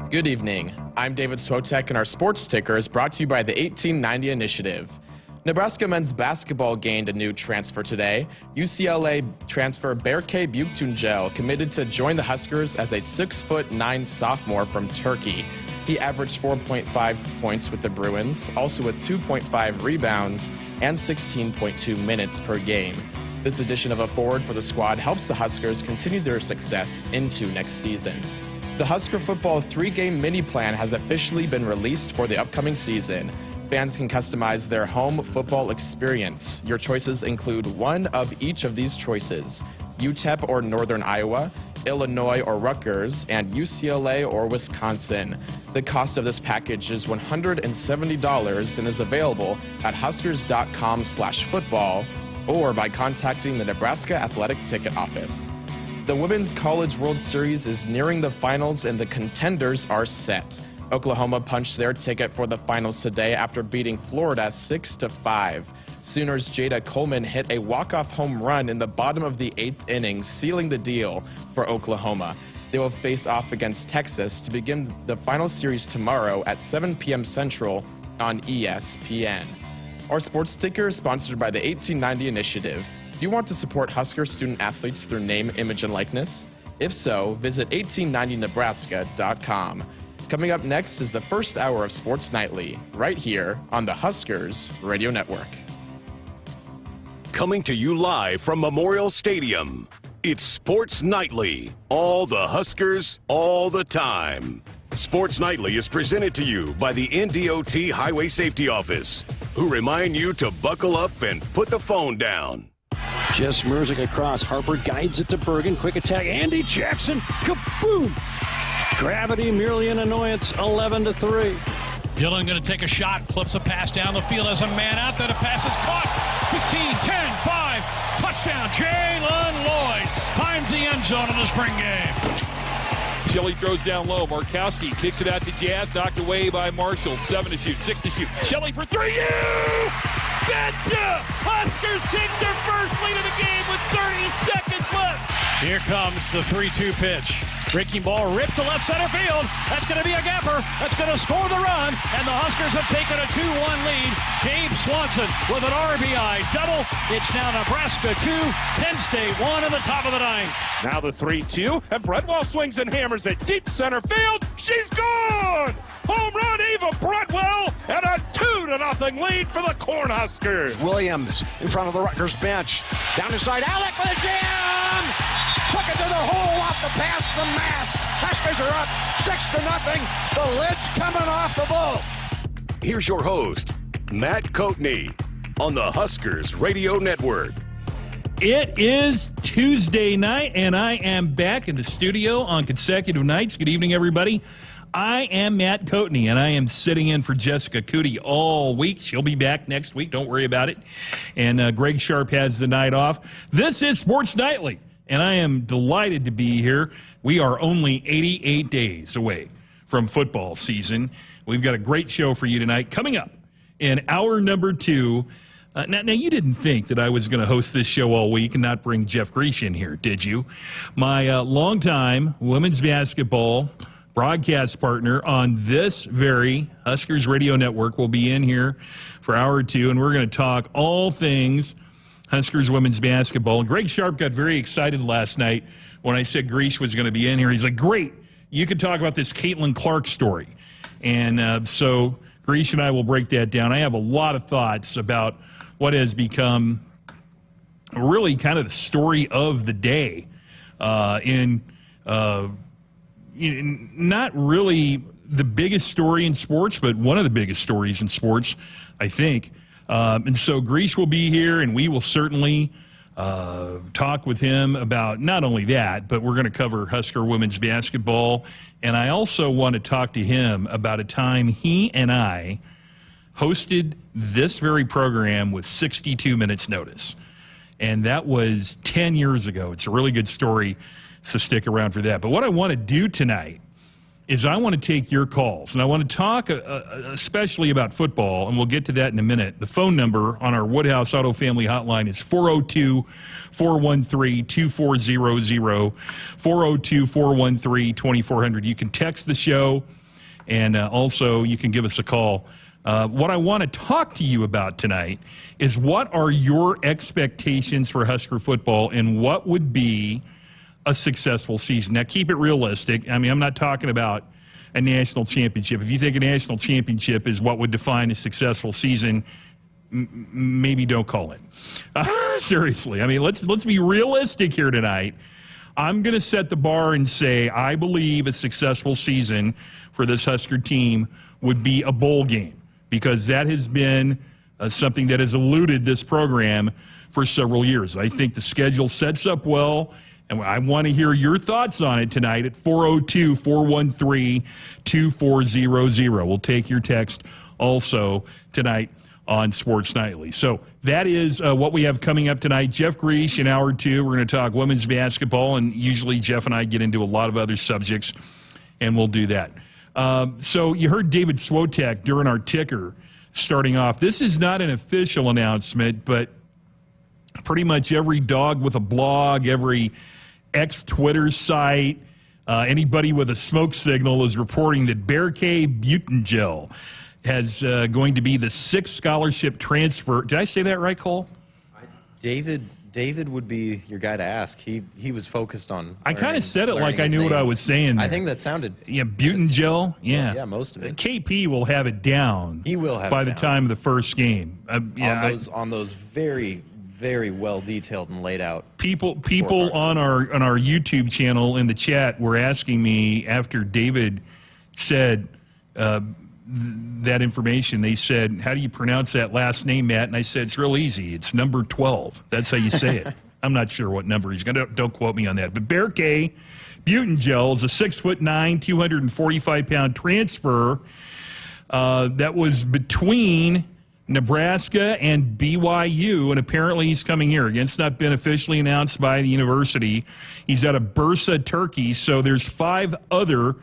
Good evening. I'm David Swotek, and our sports ticker is brought to you by the 1890 Initiative. Nebraska men's basketball gained a new transfer today. UCLA transfer Berke Büyüktüncel committed to join the Huskers as a 6'9" sophomore from Turkey. He averaged 4.5 points with the Bruins, also with 2.5 rebounds and 16.2 minutes per game. This addition of a forward for the squad helps the Huskers continue their success into next season. The Husker football 3-game mini plan has officially been released for the upcoming season. Fans can customize their home football experience. Your choices include one of each of these choices: UTEP or Northern Iowa, Illinois or Rutgers, and UCLA or Wisconsin. The cost of this package is $170 and is available at huskers.com/football or by contacting the Nebraska Athletic Ticket Office. The Women's College World Series is nearing the finals and the contenders are set. Oklahoma punched their ticket for the finals today after beating Florida 6-5. Sooners' Jada Coleman hit a walk-off home run in the bottom of the 8th inning, sealing the deal for Oklahoma. They will face off against Texas to begin the final series tomorrow at 7 p.m. Central on ESPN. Our sports ticker is sponsored by the 1890 Initiative. Do you want to support Husker student athletes through name, image, and likeness? If so, visit 1890nebraska.com. Coming up next is the first hour of Sports Nightly, right here on the Huskers Radio Network. Coming to you live from Memorial Stadium, it's Sports Nightly. All the Huskers, all the time. Sports Nightly is presented to you by the NDOT Highway Safety Office, who remind you to buckle up and put the phone down. Just Merzick across. Harper guides it to Bergen. Quick attack. Andy Jackson. Kaboom! Gravity merely an annoyance. 11-3. Dillon going to take a shot. Flips a pass down the field as a man out there. The pass is caught. 15, 10, 5. Touchdown. Jalen Lloyd finds the end zone in the spring game. Shelley throws down low. Markowski kicks it out to Jazz. Knocked away by Marshall. 7 to shoot. 6 to shoot. Shelley for 3. You betcha! Huskers take their first lead of the game with 30 seconds left. Here comes the 3-2 pitch. Breaking ball ripped to left center field. That's going to be a gapper. That's going to score the run. And the Huskers have taken a 2-1 lead. Gabe Swanson with an RBI double. It's now Nebraska 2, Penn State 1 in the top of the ninth. Now the 3-2, and Bredwell swings and hammers it deep center field. She's gone! Home run, Eva Bredwell, and a 2-0 lead for the Cornhuskers. Williams in front of the Rutgers bench. Down the side, Alec for the jam! Took it to the hole off the pass from Mass. Huskers are up 6-0. The lid's coming off the bowl. Here's your host, Matt Coatney, on the Huskers Radio Network. It is Tuesday night, and I am back in the studio on consecutive nights. Good evening, everybody. I am Matt Coatney, and I am sitting in for Jessica Coody all week. She'll be back next week. Don't worry about it. And Greg Sharpe has the night off. This is Sports Nightly, and I am delighted to be here. We are only 88 days away from football season. We've got a great show for you tonight. Coming up in hour number 2. Now, you didn't think that I was going to host this show all week and not bring Jeff Griesch in here, did you? My longtime women's basketball broadcast partner on this very Huskers Radio Network will be in here for hour 2, and we're going to talk all things Huskers women's basketball. And Greg Sharpe got very excited last night when I said Griesch was going to be in here. He's like, great, you could talk about this Caitlyn Clark story. And so Griesch and I will break that down. I have a lot of thoughts about what has become really kind of the story of the day not really the biggest story in sports, but one of the biggest stories in sports, I think. And so Griesch will be here, and we will certainly talk with him about not only that, but we're going to cover Husker women's basketball. And I also want to talk to him about a time he and I hosted this very program with 62 minutes notice. And that was 10 years ago. It's a really good story, so stick around for that. But what I want to do tonight is I want to take your calls, and I want to talk especially about football, and we'll get to that in a minute. The phone number on our Woodhouse Auto Family Hotline is 402-413-2400, 402-413-2400. You can text the show, and also you can give us a call. What I want to talk to you about tonight is what are your expectations for Husker football, and what would be a successful season. Now, keep it realistic. I mean, I'm not talking about a national championship. If you think a national championship is what would define a successful season, maybe don't call it. Seriously. I mean, let's be realistic here tonight. I'm going to set the bar and say I believe a successful season for this Husker team would be a bowl game, because that has been something that has eluded this program for several years. I think the schedule sets up well, and I want to hear your thoughts on it tonight at 402-413-2400. We'll take your text also tonight on Sports Nightly. So that is what we have coming up tonight. Jeff Griesch in hour 2. We're going to talk women's basketball, and usually Jeff and I get into a lot of other subjects, and we'll do that. So you heard David Swotek during our ticker starting off. This is not an official announcement, but pretty much every dog with a blog, every ex-Twitter site, anybody with a smoke signal is reporting that Bear-K Butangel has going to be the 6th scholarship transfer. Did I say that right, Cole? David would be your guy to ask. He was focused on I kind of said it like I knew what I was saying there. I think that sounded... Yeah, Butangel, yeah. Yeah, most of it. KP will have it down. He will have by it the down. time of the first game. On those very, very well detailed and laid out. People on our YouTube channel in the chat were asking me after David said that information. They said, "How do you pronounce that last name, Matt?" And I said, "It's real easy. It's number 12. That's how you say it." I'm not sure what number he's going to. Don't quote me on that. But Bear-K Butangel is a 6'9", 245-pound transfer that was between Nebraska and BYU, and apparently he's coming here. Again, it's not been officially announced by the university. He's out of Bursa, Turkey. So there's 5 other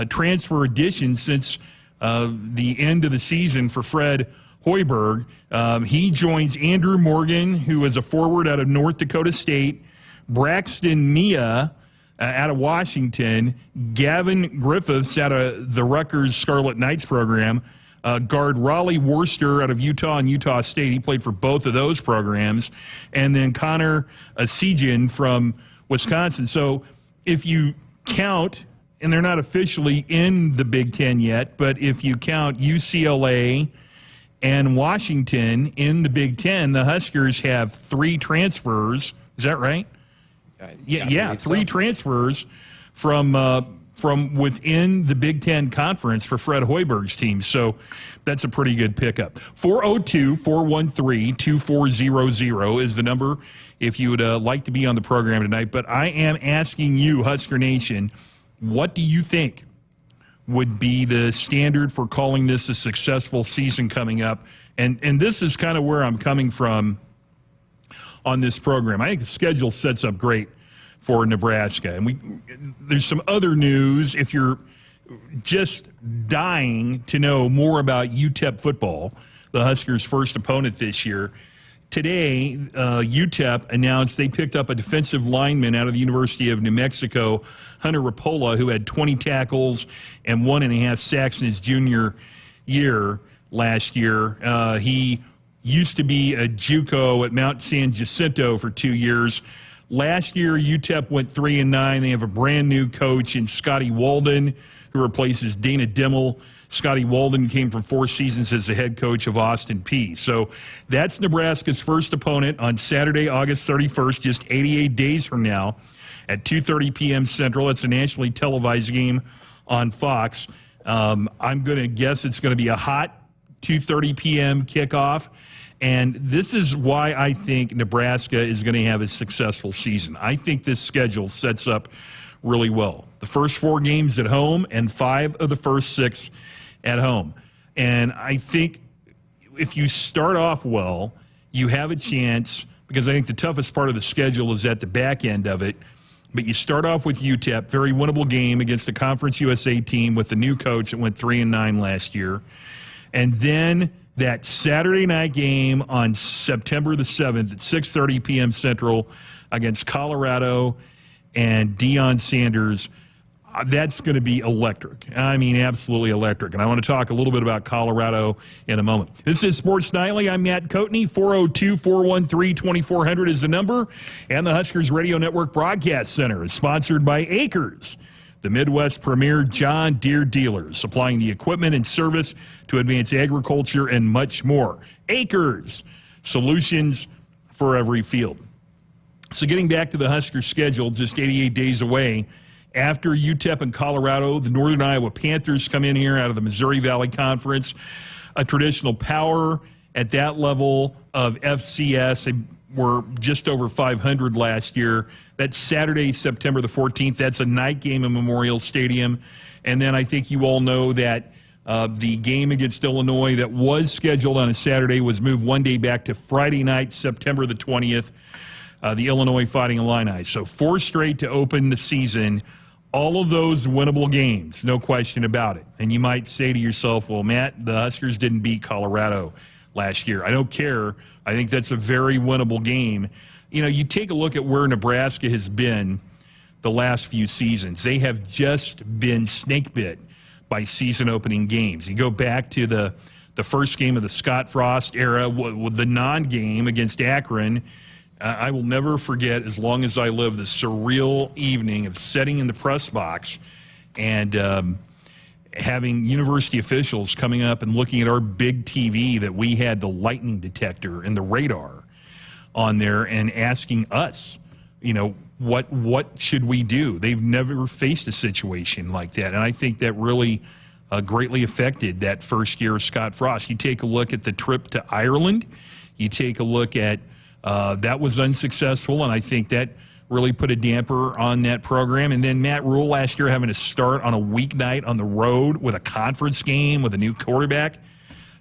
transfer additions since the end of the season for Fred Hoiberg. He joins Andrew Morgan, who is a forward out of North Dakota State, Braxton Mia out of Washington, Gavin Griffiths out of the Rutgers Scarlet Knights program, guard Raleigh Worcester out of Utah and Utah State. He played for both of those programs. And then Connor Sejan from Wisconsin. So if you count, and they're not officially in the Big Ten yet, but if you count UCLA and Washington in the Big Ten, the Huskers have 3 transfers. Is that right? Yeah, 3 transfers from within the Big Ten Conference for Fred Hoiberg's team. So that's a pretty good pickup. 402-413-2400 is the number if you would like to be on the program tonight. But I am asking you, Husker Nation, what do you think would be the standard for calling this a successful season coming up? And this is kind of where I'm coming from on this program. I think the schedule sets up great for Nebraska. And there's some other news. If you're just dying to know more about UTEP football, the Huskers' first opponent this year, today, UTEP announced they picked up a defensive lineman out of the University of New Mexico, Hunter Rapola, who had 20 tackles and 1.5 sacks in his junior year last year. He used to be a JUCO at Mount San Jacinto for 2 years. Last year, UTEP went 3-9. They have a brand-new coach in Scotty Walden, who replaces Dana Dimmel. Scotty Walden came from 4 seasons as the head coach of Austin Peay. So that's Nebraska's first opponent on Saturday, August 31st, just 88 days from now at 2:30 p.m. Central. It's a nationally televised game on Fox. I'm going to guess it's going to be a hot 2:30 p.m. kickoff. And this is why I think Nebraska is going to have a successful season. I think this schedule sets up really well. The first 4 games at home and 5 of the first 6 at home. And I think if you start off well, you have a chance, because I think the toughest part of the schedule is at the back end of it. But you start off with UTEP, very winnable game against a Conference USA team with the new coach that went 3-9 last year. And then that Saturday night game on September the 7th at 6:30 p.m. Central against Colorado and Deion Sanders. That's going to be electric. I mean, absolutely electric. And I want to talk a little bit about Colorado in a moment. This is Sports Nightly. I'm Matt Coatney. 402-413-2400 is the number. And the Huskers Radio Network Broadcast Center is sponsored by Acres, the Midwest premier John Deere dealers, supplying the equipment and service to advance agriculture and much more. Acres, solutions for every field. So getting back to the Huskers schedule, just 88 days away. After UTEP and Colorado, the Northern Iowa Panthers come in here out of the Missouri Valley Conference, a traditional power at that level of FCS. They were just over 500 last year. That's Saturday, September the 14th. That's a night game in Memorial Stadium. And then I think you all know that the game against Illinois that was scheduled on a Saturday was moved one day back to Friday night, September the 20th, the Illinois Fighting Illini. So 4 straight to open the season. All of those winnable games, no question about it. And you might say to yourself, well, Matt, the Huskers didn't beat Colorado last year. I don't care. I think that's a very winnable game. You know, you take a look at where Nebraska has been the last few seasons. They have just been snake bit by season opening games. You go back to the first game of the Scott Frost era, with the non-game against Akron. I will never forget, as long as I live, the surreal evening of sitting in the press box and having university officials coming up and looking at our big TV that we had the lightning detector and the radar on there and asking us, you know, what should we do? They've never faced a situation like that. And I think that really greatly affected that first year of Scott Frost. You take a look at the trip to Ireland. You take a look at that was unsuccessful, and I think that really put a damper on that program. And then Matt Rule last year having to start on a weeknight on the road with a conference game with a new quarterback.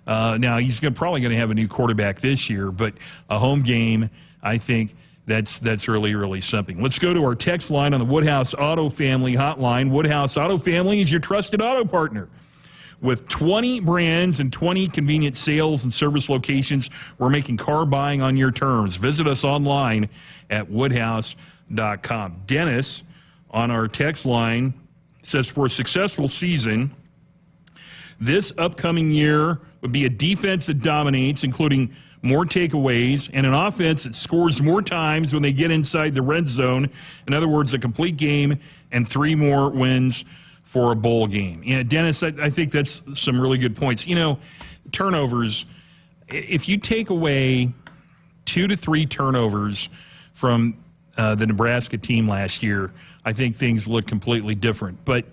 Now, he's probably going to have a new quarterback this year, but a home game, I think that's really, really something. Let's go to our text line on the Woodhouse Auto Family hotline. Woodhouse Auto Family is your trusted auto partner. With 20 brands and 20 convenient sales and service locations, we're making car buying on your terms. Visit us online at woodhouse.com. Dennis on our text line says, for a successful season, this upcoming year would be a defense that dominates, including more takeaways, and an offense that scores more times when they get inside the red zone. In other words, a complete game and 3 more wins for a bowl game. Yeah, Dennis, I think that's some really good points. You know, turnovers, if you take away 2 to 3 turnovers from the Nebraska team last year, I think things look completely different. But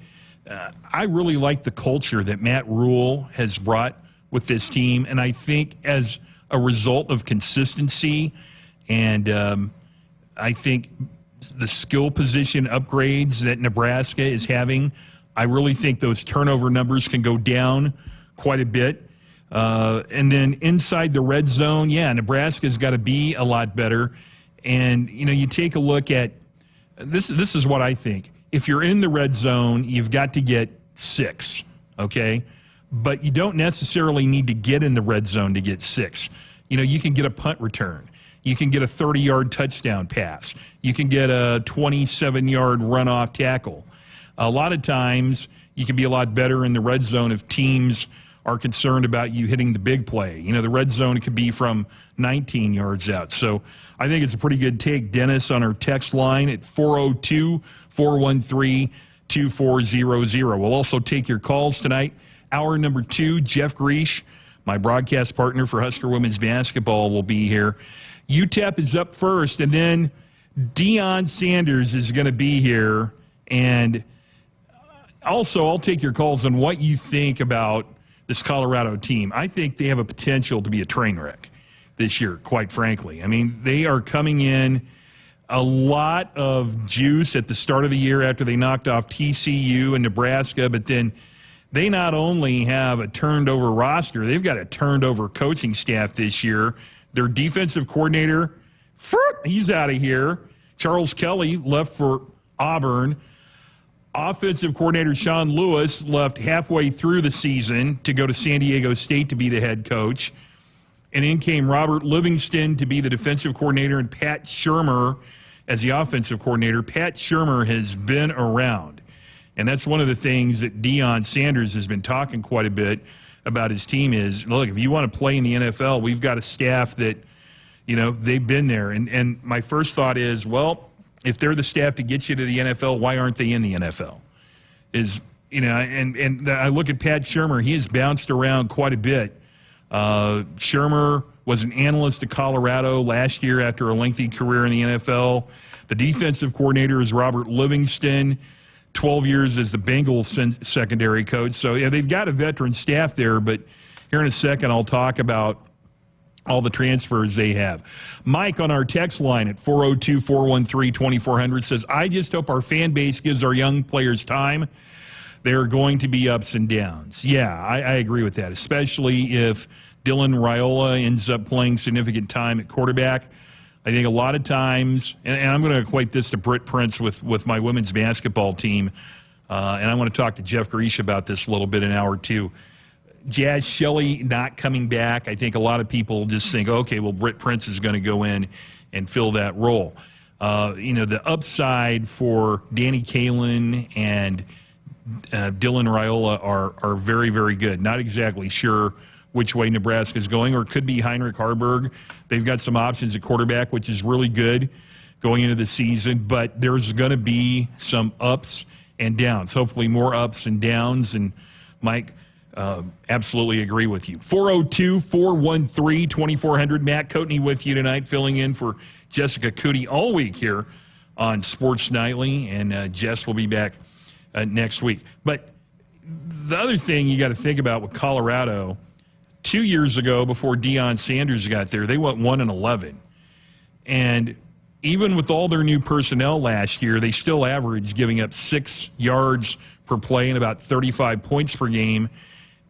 I really like the culture that Matt Rule has brought with this team, and I think as a result of consistency and I think the skill position upgrades that Nebraska is having, I really think those turnover numbers can go down quite a bit. And then inside the red zone, yeah, Nebraska's got to be a lot better. And, you know, you take a look at this is what I think. If you're in the red zone, you've got to get 6, okay? But you don't necessarily need to get in the red zone to get 6. You know, you can get a punt return. You can get a 30-yard touchdown pass. You can get a 27-yard runoff tackle. A lot of times you can be a lot better in the red zone if teams are concerned about you hitting the big play. You know, the red zone could be from 19 yards out. So I think it's a pretty good take. Dennis on our text line at 402-413-2400. We'll also take your calls tonight. Hour number 2, Jeff Griesch, my broadcast partner for Husker women's basketball, will be here. UTEP is up first, and then Deion Sanders is going to be here. And also, I'll take your calls on what you think about this Colorado team. I think they have a potential to be a train wreck this year, quite frankly. I mean, they are coming in a lot of juice at the start of the year after they knocked off TCU and Nebraska, but then they not only have a turned-over roster, they've got a turned-over coaching staff this year. Their defensive coordinator, he's out of here. Charles Kelly left for Auburn. Offensive coordinator Sean Lewis left halfway through the season to go to San Diego State to be the head coach. And in came Robert Livingston to be the defensive coordinator and Pat Shurmur as the offensive coordinator. Pat Shurmur has been around. And that's one of the things that Deion Sanders has been talking quite a bit about his team is, look, if you want to play in the NFL, we've got a staff that, they've been there. And my first thought is, well, if they're the staff to get you to the NFL, why aren't they in the NFL? And I look at Pat Shurmur. He has bounced around quite a bit. Shurmur was an analyst at Colorado last year after a lengthy career in the NFL. The defensive coordinator is Robert Livingston, 12 years as the Bengals secondary coach. So, yeah, they've got a veteran staff there, but here in a second I'll talk about all the transfers they have. Mike on our text line at 402-413-2400 says, I just hope our fan base gives our young players time. There are going to be ups and downs. Yeah, I agree with that, especially if Dylan Raiola ends up playing significant time at quarterback. I think a lot of times, and I'm going to equate this to Britt Prince with my women's basketball team, and I want to talk to Jeff Griesch about this a little bit in hour two. Jazz Shelley not coming back, I think a lot of people just think, okay, well, Britt Prince is going to go in and fill that role. The upside for Danny Kaelin and Dylan Raiola are very, very good. Not exactly sure which way Nebraska is going, or it could be Heinrich Harburg. They've got some options at quarterback, which is really good going into the season, but there's going to be some ups and downs, hopefully more ups and downs, and Mike, absolutely agree with you. 402-413-2400. Matt Coatney with you tonight, filling in for Jessica Coody all week here on Sports Nightly, and Jess will be back next week. But the other thing you got to think about with Colorado, 2 years ago before Deion Sanders got there, they went 1-11. And even with all their new personnel last year, they still averaged giving up 6 yards per play and about 35 points per game.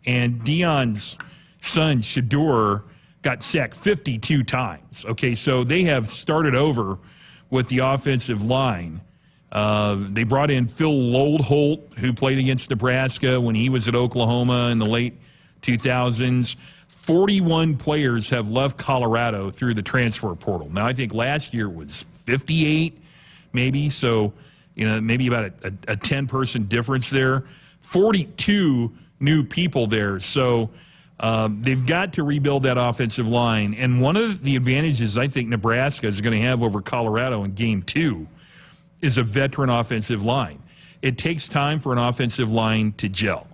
And Deion's son, Shador, got sacked 52 times. Okay, so they have started over with the offensive line. They brought in Phil Loldholt, who played against Nebraska when he was at Oklahoma in the late 2000s. 41 players have left Colorado through the transfer portal. Now, I think last year was 58, maybe, so maybe about a 10-person difference there. 42 new people there, so they've got to rebuild that offensive line. And one of the advantages I think Nebraska is going to have over Colorado in Game 2 is a veteran offensive line. It takes time for an offensive line to gel.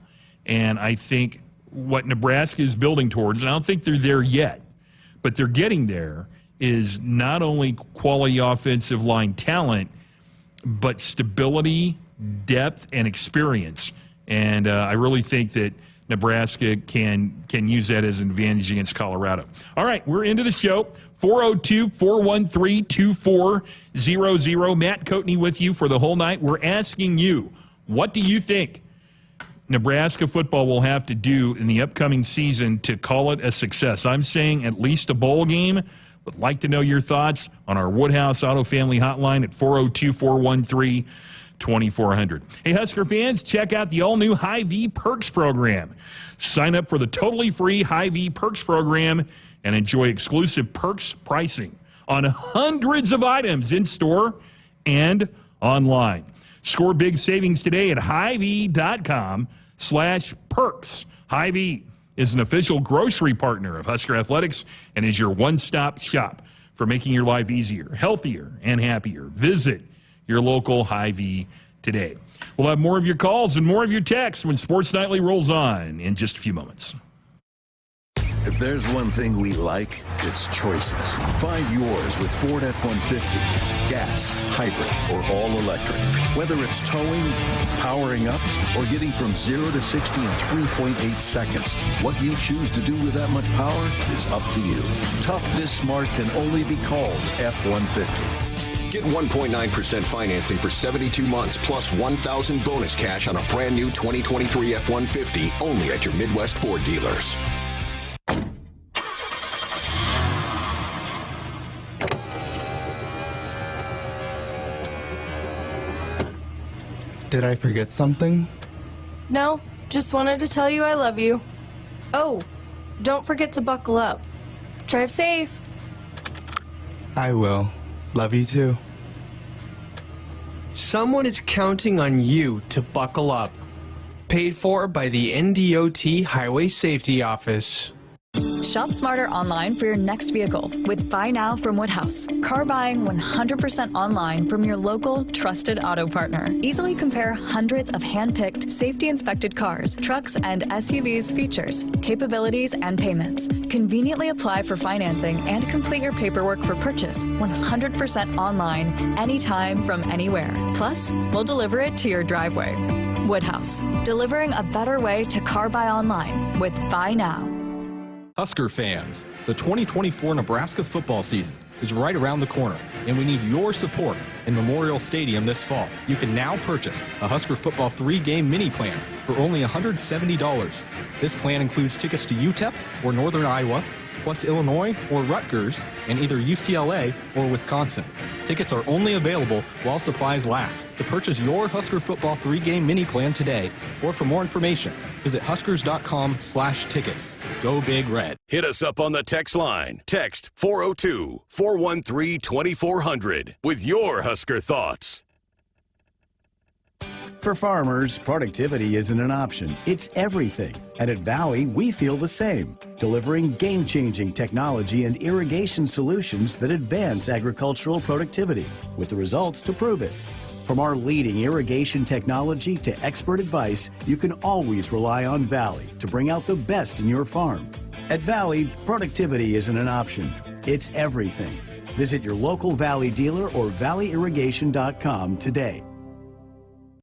And I think what Nebraska is building towards, and I don't think they're there yet, but they're getting there, is not only quality offensive line talent, but stability, depth, and experience. And I really think that Nebraska can use that as an advantage against Colorado. All right, we're into the show. 402-413-2400. Matt Coatney with you for the whole night. We're asking you, what do you think Nebraska football will have to do in the upcoming season to call it a success? I'm saying at least a bowl game. Would like to know your thoughts on our Woodhouse Auto Family Hotline at 402-413-2400. Hey, Husker fans, check out the all-new Hy-Vee Perks program. Sign up for the totally free Hy-Vee Perks program and enjoy exclusive perks pricing on hundreds of items in store and online. Score big savings today at Hy-Vee.com/perks. Hy-Vee is an official grocery partner of Husker Athletics and is your one-stop shop for making your life easier, healthier, and happier. Visit your local Hy-Vee today. We'll have more of your calls and more of your texts when Sports Nightly rolls on in just a few moments. If there's one thing we like, it's choices. Find yours with Ford F-150. Gas, hybrid, or all-electric. Whether it's towing, powering up, or getting from 0 to 60 in 3.8 seconds, what you choose to do with that much power is up to you. Tough this smart can only be called F-150. Get 1.9% financing for 72 months plus $1,000 bonus cash on a brand new 2023 F-150 only at your Midwest Ford dealers. Did I forget something? No, just wanted to tell you I love you. Oh, don't forget to buckle up. Drive safe. I will. Love you too. Someone is counting on you to buckle up. Paid for by the NDOT Highway Safety Office. Shop smarter online for your next vehicle with Buy Now from Woodhouse. Car buying 100% online from your local trusted auto partner. Easily compare hundreds of hand-picked, safety-inspected cars, trucks, and SUVs features, capabilities, and payments. Conveniently apply for financing and complete your paperwork for purchase 100% online, anytime from anywhere. Plus, we'll deliver it to your driveway. Woodhouse, delivering a better way to car buy online with Buy Now. Husker fans, the 2024 Nebraska football season is right around the corner, and we need your support in Memorial Stadium this fall. You can now purchase a Husker football 3-game mini plan for only $170. This plan includes tickets to UTEP or Northern Iowa, plus Illinois or Rutgers, and either UCLA or Wisconsin. Tickets are only available while supplies last. To purchase your Husker football 3-game mini plan today, or for more information, visit huskers.com/tickets. Go Big Red. Hit us up on the text line. Text 402-413-2400 with your Husker thoughts. For farmers, productivity isn't an option, it's everything. And at Valley, we feel the same, delivering game-changing technology and irrigation solutions that advance agricultural productivity, with the results to prove it. From our leading irrigation technology to expert advice, you can always rely on Valley to bring out the best in your farm. At Valley, productivity isn't an option, it's everything. Visit your local Valley dealer or valleyirrigation.com today.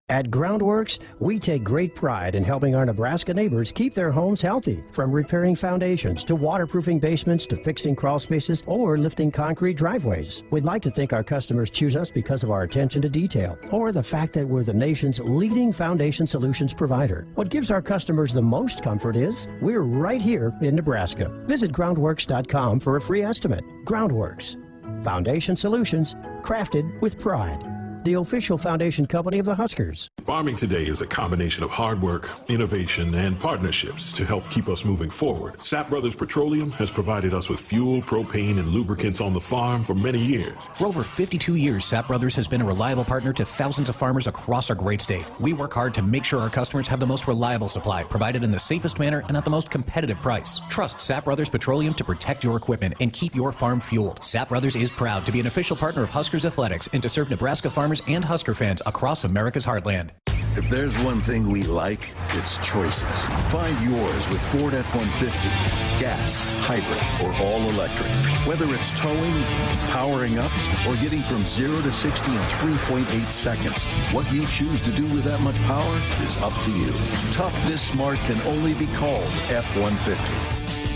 At Groundworks, we take great pride in helping our Nebraska neighbors keep their homes healthy. From repairing foundations to waterproofing basements to fixing crawl spaces or lifting concrete driveways. We'd like to think our customers choose us because of our attention to detail or the fact that we're the nation's leading foundation solutions provider. What gives our customers the most comfort is we're right here in Nebraska. Visit groundworks.com for a free estimate. Groundworks. Foundation solutions crafted with pride. The official foundation company of the Huskers. Farming today is a combination of hard work, innovation, and partnerships to help keep us moving forward. Sapp Brothers Petroleum has provided us with fuel, propane, and lubricants on the farm for many years. For over 52 years, Sapp Brothers has been a reliable partner to thousands of farmers across our great state. We work hard to make sure our customers have the most reliable supply, provided in the safest manner and at the most competitive price. Trust Sapp Brothers Petroleum to protect your equipment and keep your farm fueled. Sapp Brothers is proud to be an official partner of Huskers Athletics and to serve Nebraska farmers and Husker fans across America's heartland. If there's one thing we like, it's choices. Find yours with Ford F-150. Gas, hybrid, or all-electric. Whether it's towing, powering up, or getting from 0 to 60 in 3.8 seconds, what you choose to do with that much power is up to you. Tough this smart can only be called F-150.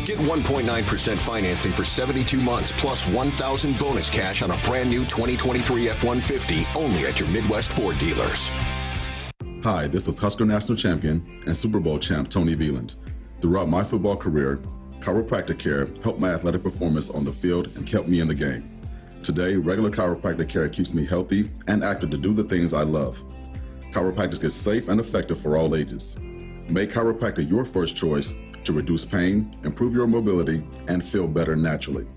Get 1.9% financing for 72 months plus $1,000 bonus cash on a brand new 2023 F-150 only at your Midwest Ford dealers. Hi, this is Husker National Champion and Super Bowl champ Tony Veland. Throughout my football career, chiropractic care helped my athletic performance on the field and kept me in the game. Today, regular chiropractic care keeps me healthy and active to do the things I love. Chiropractic is safe and effective for all ages. Make chiropractic your first choice to reduce pain, improve your mobility, and feel better naturally.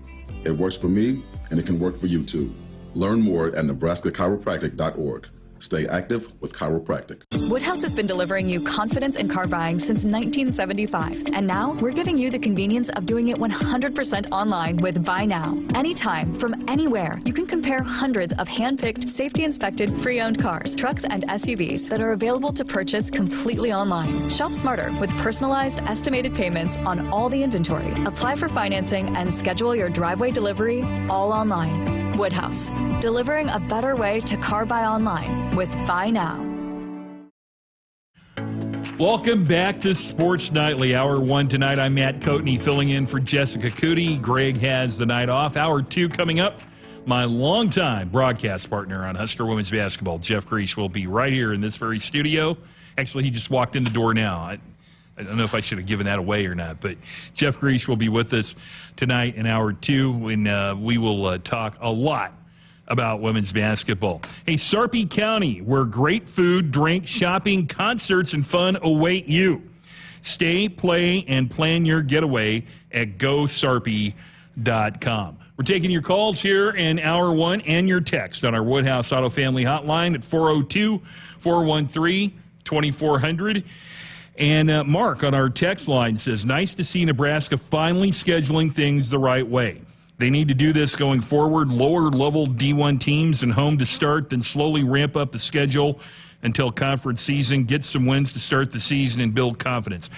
It works for me, and it can work for you too. Learn more at nebraska-chiropractic.org. Stay active with chiropractic. Woodhouse has been delivering you confidence in car buying since 1975. And now we're giving you the convenience of doing it 100% online with Buy Now. Anytime, from anywhere, you can compare hundreds of hand-picked, safety-inspected, pre-owned cars, trucks, and SUVs that are available to purchase completely online. Shop smarter with personalized, estimated payments on all the inventory. Apply for financing and schedule your driveway delivery all online. Woodhouse, delivering a better way to car buy online with Buy Now. Welcome back to Sports Nightly. Hour 1 tonight. I'm Matt Coatney filling in for Jessica Coody. Greg has the night off. Hour 2 coming up. My longtime broadcast partner on Husker women's basketball, Jeff Griesch, will be right here in this very studio. Actually, he just walked in the door now. I don't know if I should have given that away or not, but Jeff Griesch will be with us tonight in Hour 2, and we will talk a lot about women's basketball. Hey, Sarpy County, where great food, drink, shopping, concerts, and fun await you. Stay, play, and plan your getaway at GoSarpy.com. We're taking your calls here in Hour 1 and your text on our Woodhouse Auto Family Hotline at 402-413-2400. And Mark on our text line says, nice to see Nebraska finally scheduling things the right way. They need to do this going forward, lower-level D1 teams and home to start, then slowly ramp up the schedule until conference season, get some wins to start the season, and build confidence.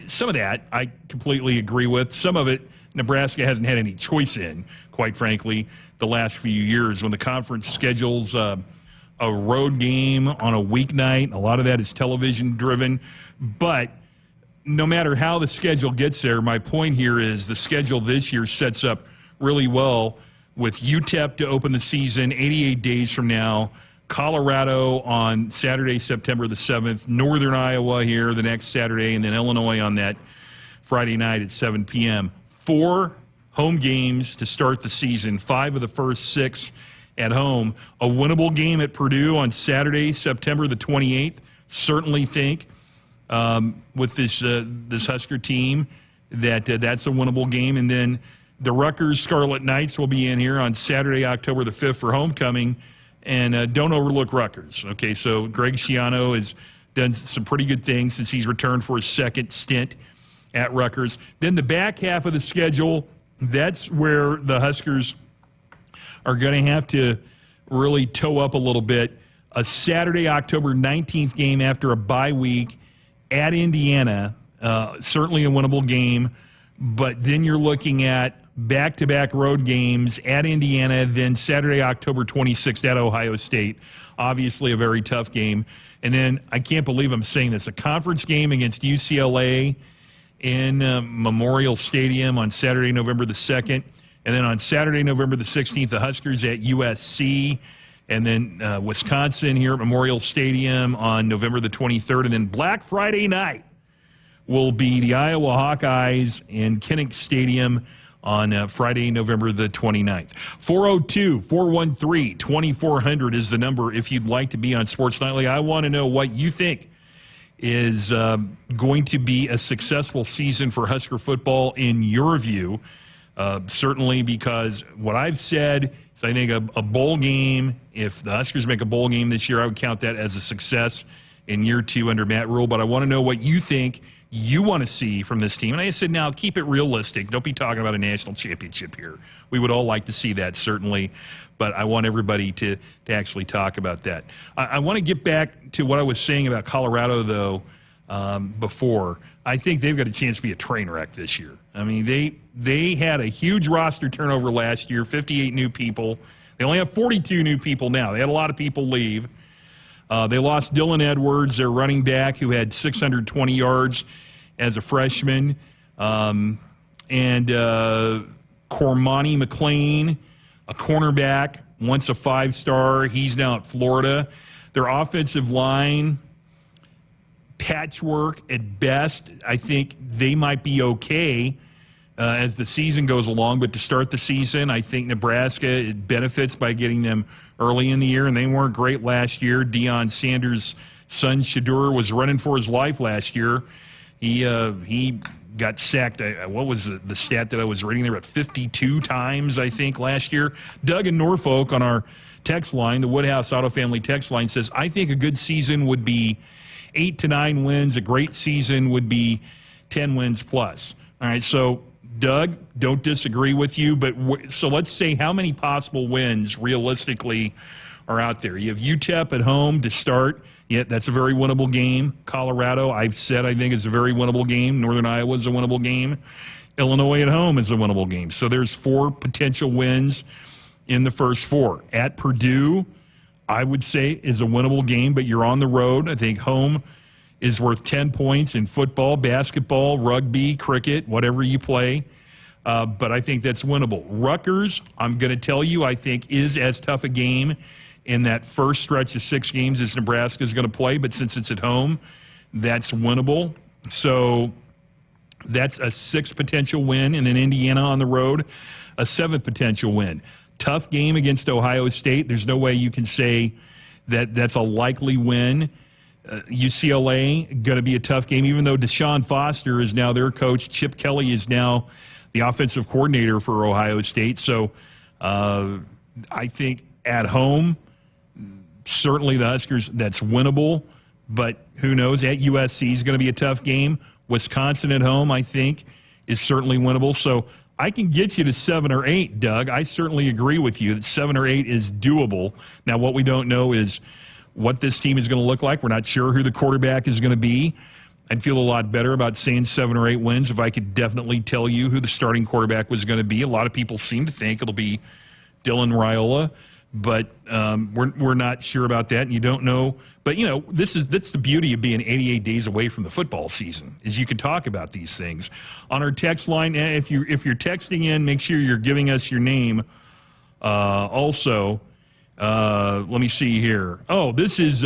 Some of that I completely agree with. Some of it Nebraska hasn't had any choice in, quite frankly, the last few years. When the conference schedules a road game on a weeknight, a lot of that is television-driven. But no matter how the schedule gets there, my point here is the schedule this year sets up really well with UTEP to open the season 88 days from now, Colorado on Saturday, September the 7th, Northern Iowa here the next Saturday, and then Illinois on that Friday night at 7 p.m. 4 home games to start the season, 5 of the first 6 at home. A winnable game at Purdue on Saturday, September the 28th. Certainly think with this Husker team that that's a winnable game. And then the Rutgers Scarlet Knights will be in here on Saturday, October the 5th for homecoming. And don't overlook Rutgers. Okay, so Greg Schiano has done some pretty good things since he's returned for his second stint at Rutgers. Then the back half of the schedule, that's where the Huskers are going to have to really toe up a little bit. A Saturday, October 19th game after a bye week at Indiana, certainly a winnable game. But then you're looking at back-to-back road games at Indiana, then Saturday, October 26th at Ohio State. Obviously a very tough game. And then, I can't believe I'm saying this, a conference game against UCLA in Memorial Stadium on Saturday, November the 2nd. And then on Saturday, November the 16th, the Huskers at USC. And then Wisconsin here at Memorial Stadium on November the 23rd. And then Black Friday night will be the Iowa Hawkeyes in Kinnick Stadium on Friday, November the 29th. 402-413-2400 is the number if you'd like to be on Sports Nightly. I want to know what you think is going to be a successful season for Husker football in your view. Certainly because what I've said is I think a bowl game, if the Huskers make a bowl game this year, I would count that as a success in year 2 under Matt Rule. But I want to know what you think you want to see from this team. And I said, now, keep it realistic. Don't be talking about a national championship here. We would all like to see that, certainly. But I want everybody to actually talk about that. I want to get back to what I was saying about Colorado, though, before. I think they've got a chance to be a train wreck this year. I mean, they had a huge roster turnover last year, 58 new people. They only have 42 new people now. They had a lot of people leave. They lost Dylan Edwards, their running back, who had 620 yards as a freshman. And Cormani McLean, a cornerback, once a 5-star. He's now at Florida. Their offensive line, patchwork at best. I think they might be okay as the season goes along. But to start the season, I think Nebraska benefits by getting them early in the year, and they weren't great last year. Deion Sanders' son, Shadur, was running for his life last year. He got sacked. What was the stat that I was reading there? About 52 times, I think, last year. Doug in Norfolk on our text line, the Woodhouse Auto Family text line, says, I think a good season would be 8 to 9 wins. A great season would be 10 wins plus. All right, so Doug, don't disagree with you, but so let's say how many possible wins realistically are out there. You have UTEP at home to start. Yeah, that's a very winnable game. Colorado, I've said, I think is a very winnable game. Northern Iowa is a winnable game. Illinois at home is a winnable game. So there's 4 potential wins in the first 4. At Purdue, I would say is a winnable game, but you're on the road. I think home is worth 10 points in football, basketball, rugby, cricket, whatever you play. But I think that's winnable. Rutgers, I'm going to tell you, I think is as tough a game in that first stretch of 6 games as Nebraska is going to play. But since it's at home, that's winnable. So that's a 6th potential win. And then Indiana on the road, a 7th potential win. tough game against Ohio State. There's no way you can say that that's a likely win. UCLA, going to be a tough game, even though Deshaun Foster is now their coach. Chip Kelly is now the offensive coordinator for Ohio State. So I think at home, certainly the Huskers, that's winnable. But who knows? At USC is going to be a tough game. Wisconsin at home, I think, is certainly winnable. So I can get you to 7 or 8, Doug. I certainly agree with you that 7 or 8 is doable. Now, what we don't know is what this team is going to look like. We're not sure who the quarterback is going to be. I'd feel a lot better about saying 7 or 8 wins if I could definitely tell you who the starting quarterback was going to be. A lot of people seem to think it'll be Dylan Raiola, but we're not sure about that, and you don't know. But, you know, that's the beauty of being 88 days away from the football season, is you can talk about these things. On our text line, if you're texting in, make sure you're giving us your name. Also, let me see here. Oh, this is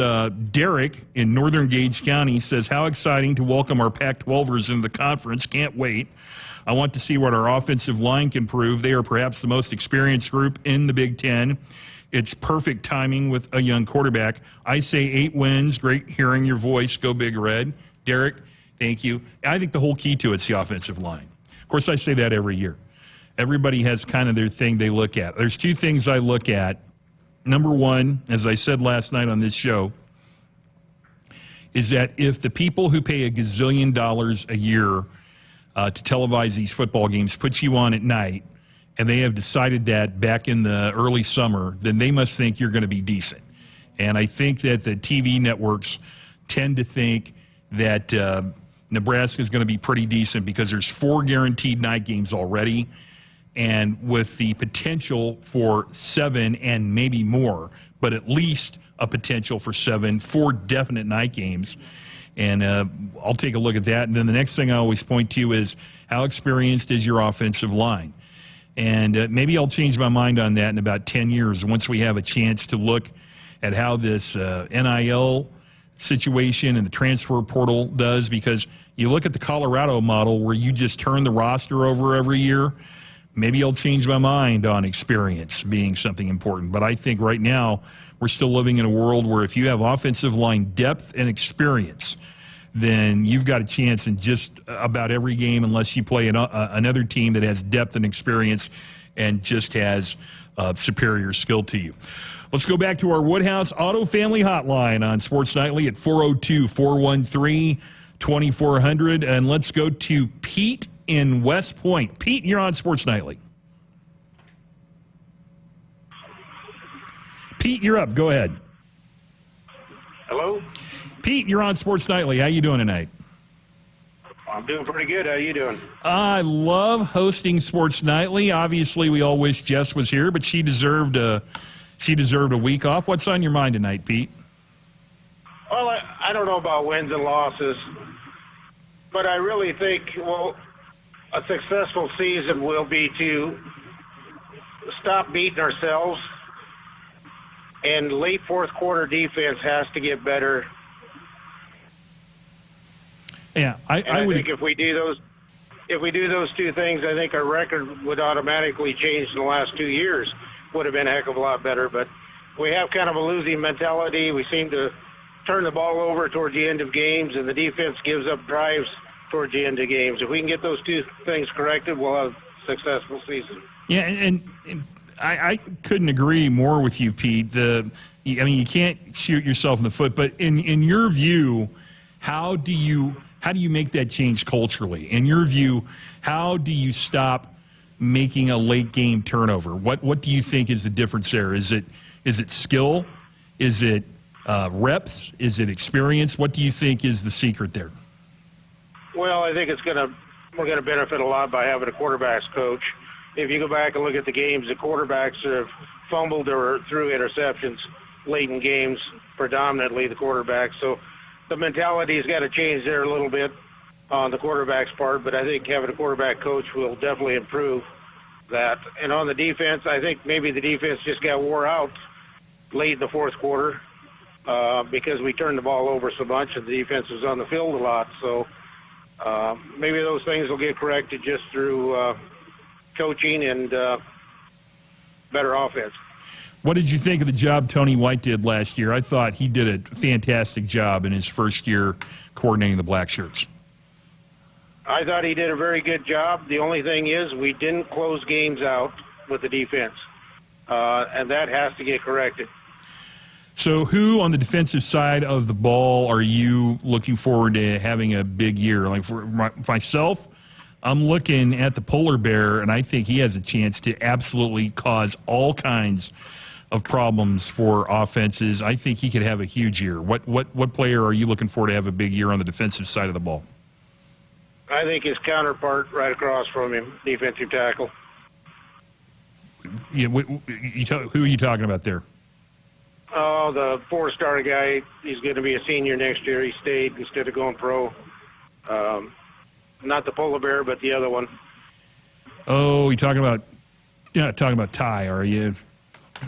Derek in Northern Gage County. Says, how exciting to welcome our Pac-12ers into the conference. Can't wait. I want to see what our offensive line can prove. They are perhaps the most experienced group in the Big Ten. It's perfect timing with a young quarterback. I say 8 wins. Great hearing your voice. Go Big Red. Derek, thank you. I think the whole key to it's the offensive line. Of course, I say that every year. Everybody has kind of their thing they look at. There's 2 things I look at. Number one, as I said last night on this show, is that if the people who pay $1 gazillion a year to televise these football games put you on at night, and they have decided that back in the early summer, then they must think you're going to be decent. And I think that the TV networks tend to think that Nebraska is going to be pretty decent because there's 4 guaranteed night games already, and with the potential for 7 and maybe more, but at least a potential for 7, 4 definite night games. And I'll take a look at that. And then the next thing I always point to is how experienced is your offensive line? And maybe I'll change my mind on that in about 10 years once we have a chance to look at how this NIL situation and the transfer portal does, because you look at the Colorado model where you just turn the roster over every year. Maybe I'll change my mind on experience being something important. But I think right now we're still living in a world where if you have offensive line depth and experience, then you've got a chance in just about every game unless you play another team that has depth and experience and just has superior skill to you. Let's go back to our Woodhouse Auto Family Hotline on Sports Nightly at 402-413-2400. And let's go to Pete in West Point. Pete, you're on Sports Nightly. Pete, you're up. Go ahead. Hello? Pete, you're on Sports Nightly. How you doing tonight? I'm doing pretty good. How you doing? I love hosting Sports Nightly. Obviously, we all wish Jess was here, but she deserved a week off. What's on your mind tonight, Pete? Well, I don't know about wins and losses, but I really think, well, a successful season will be to stop beating ourselves, and late fourth quarter defense has to get better. Yeah, I think if we do those 2 things, I think our record would automatically change in the last 2 years. Would have been a heck of a lot better, but we have kind of a losing mentality. We seem to turn the ball over towards the end of games, and the defense gives up drives towards the end of games. If we can get those 2 things corrected, we'll have a successful season. Yeah, and I couldn't agree more with you, Pete. You can't shoot yourself in the foot, but in your view, how do you make that change culturally? In your view, how do you stop making a late game turnover? What do you think is the difference there? Is it skill? Is it reps? Is it experience? What do you think is the secret there? Well, I think we're gonna benefit a lot by having a quarterbacks coach. If you go back and look at the games, the quarterbacks have fumbled or threw interceptions late in games, predominantly the quarterbacks. So the mentality's got to change there a little bit on the quarterback's part, but I think having a quarterback coach will definitely improve that. And on the defense, I think maybe the defense just got wore out late in the fourth quarter because we turned the ball over so much and the defense was on the field a lot. So maybe those things will get corrected just through coaching and better offense. What did you think of the job Tony White did last year? I thought he did a fantastic job in his first year coordinating the Black Shirts. I thought he did a very good job. The only thing is we didn't close games out with the defense, and that has to get corrected. So who on the defensive side of the ball are you looking forward to having a big year? Like for myself, I'm looking at the Polar Bear, and I think he has a chance to absolutely cause all kinds of problems for offenses. I think he could have a huge year. What player are you looking for to have a big year on the defensive side of the ball? I think his counterpart right across from him, defensive tackle. Yeah, who are you talking about there? Oh, the four-star guy. He's going to be a senior next year. He stayed instead of going pro. Not the Polar Bear, but the other one. Oh, you're not talking about Ty, are you?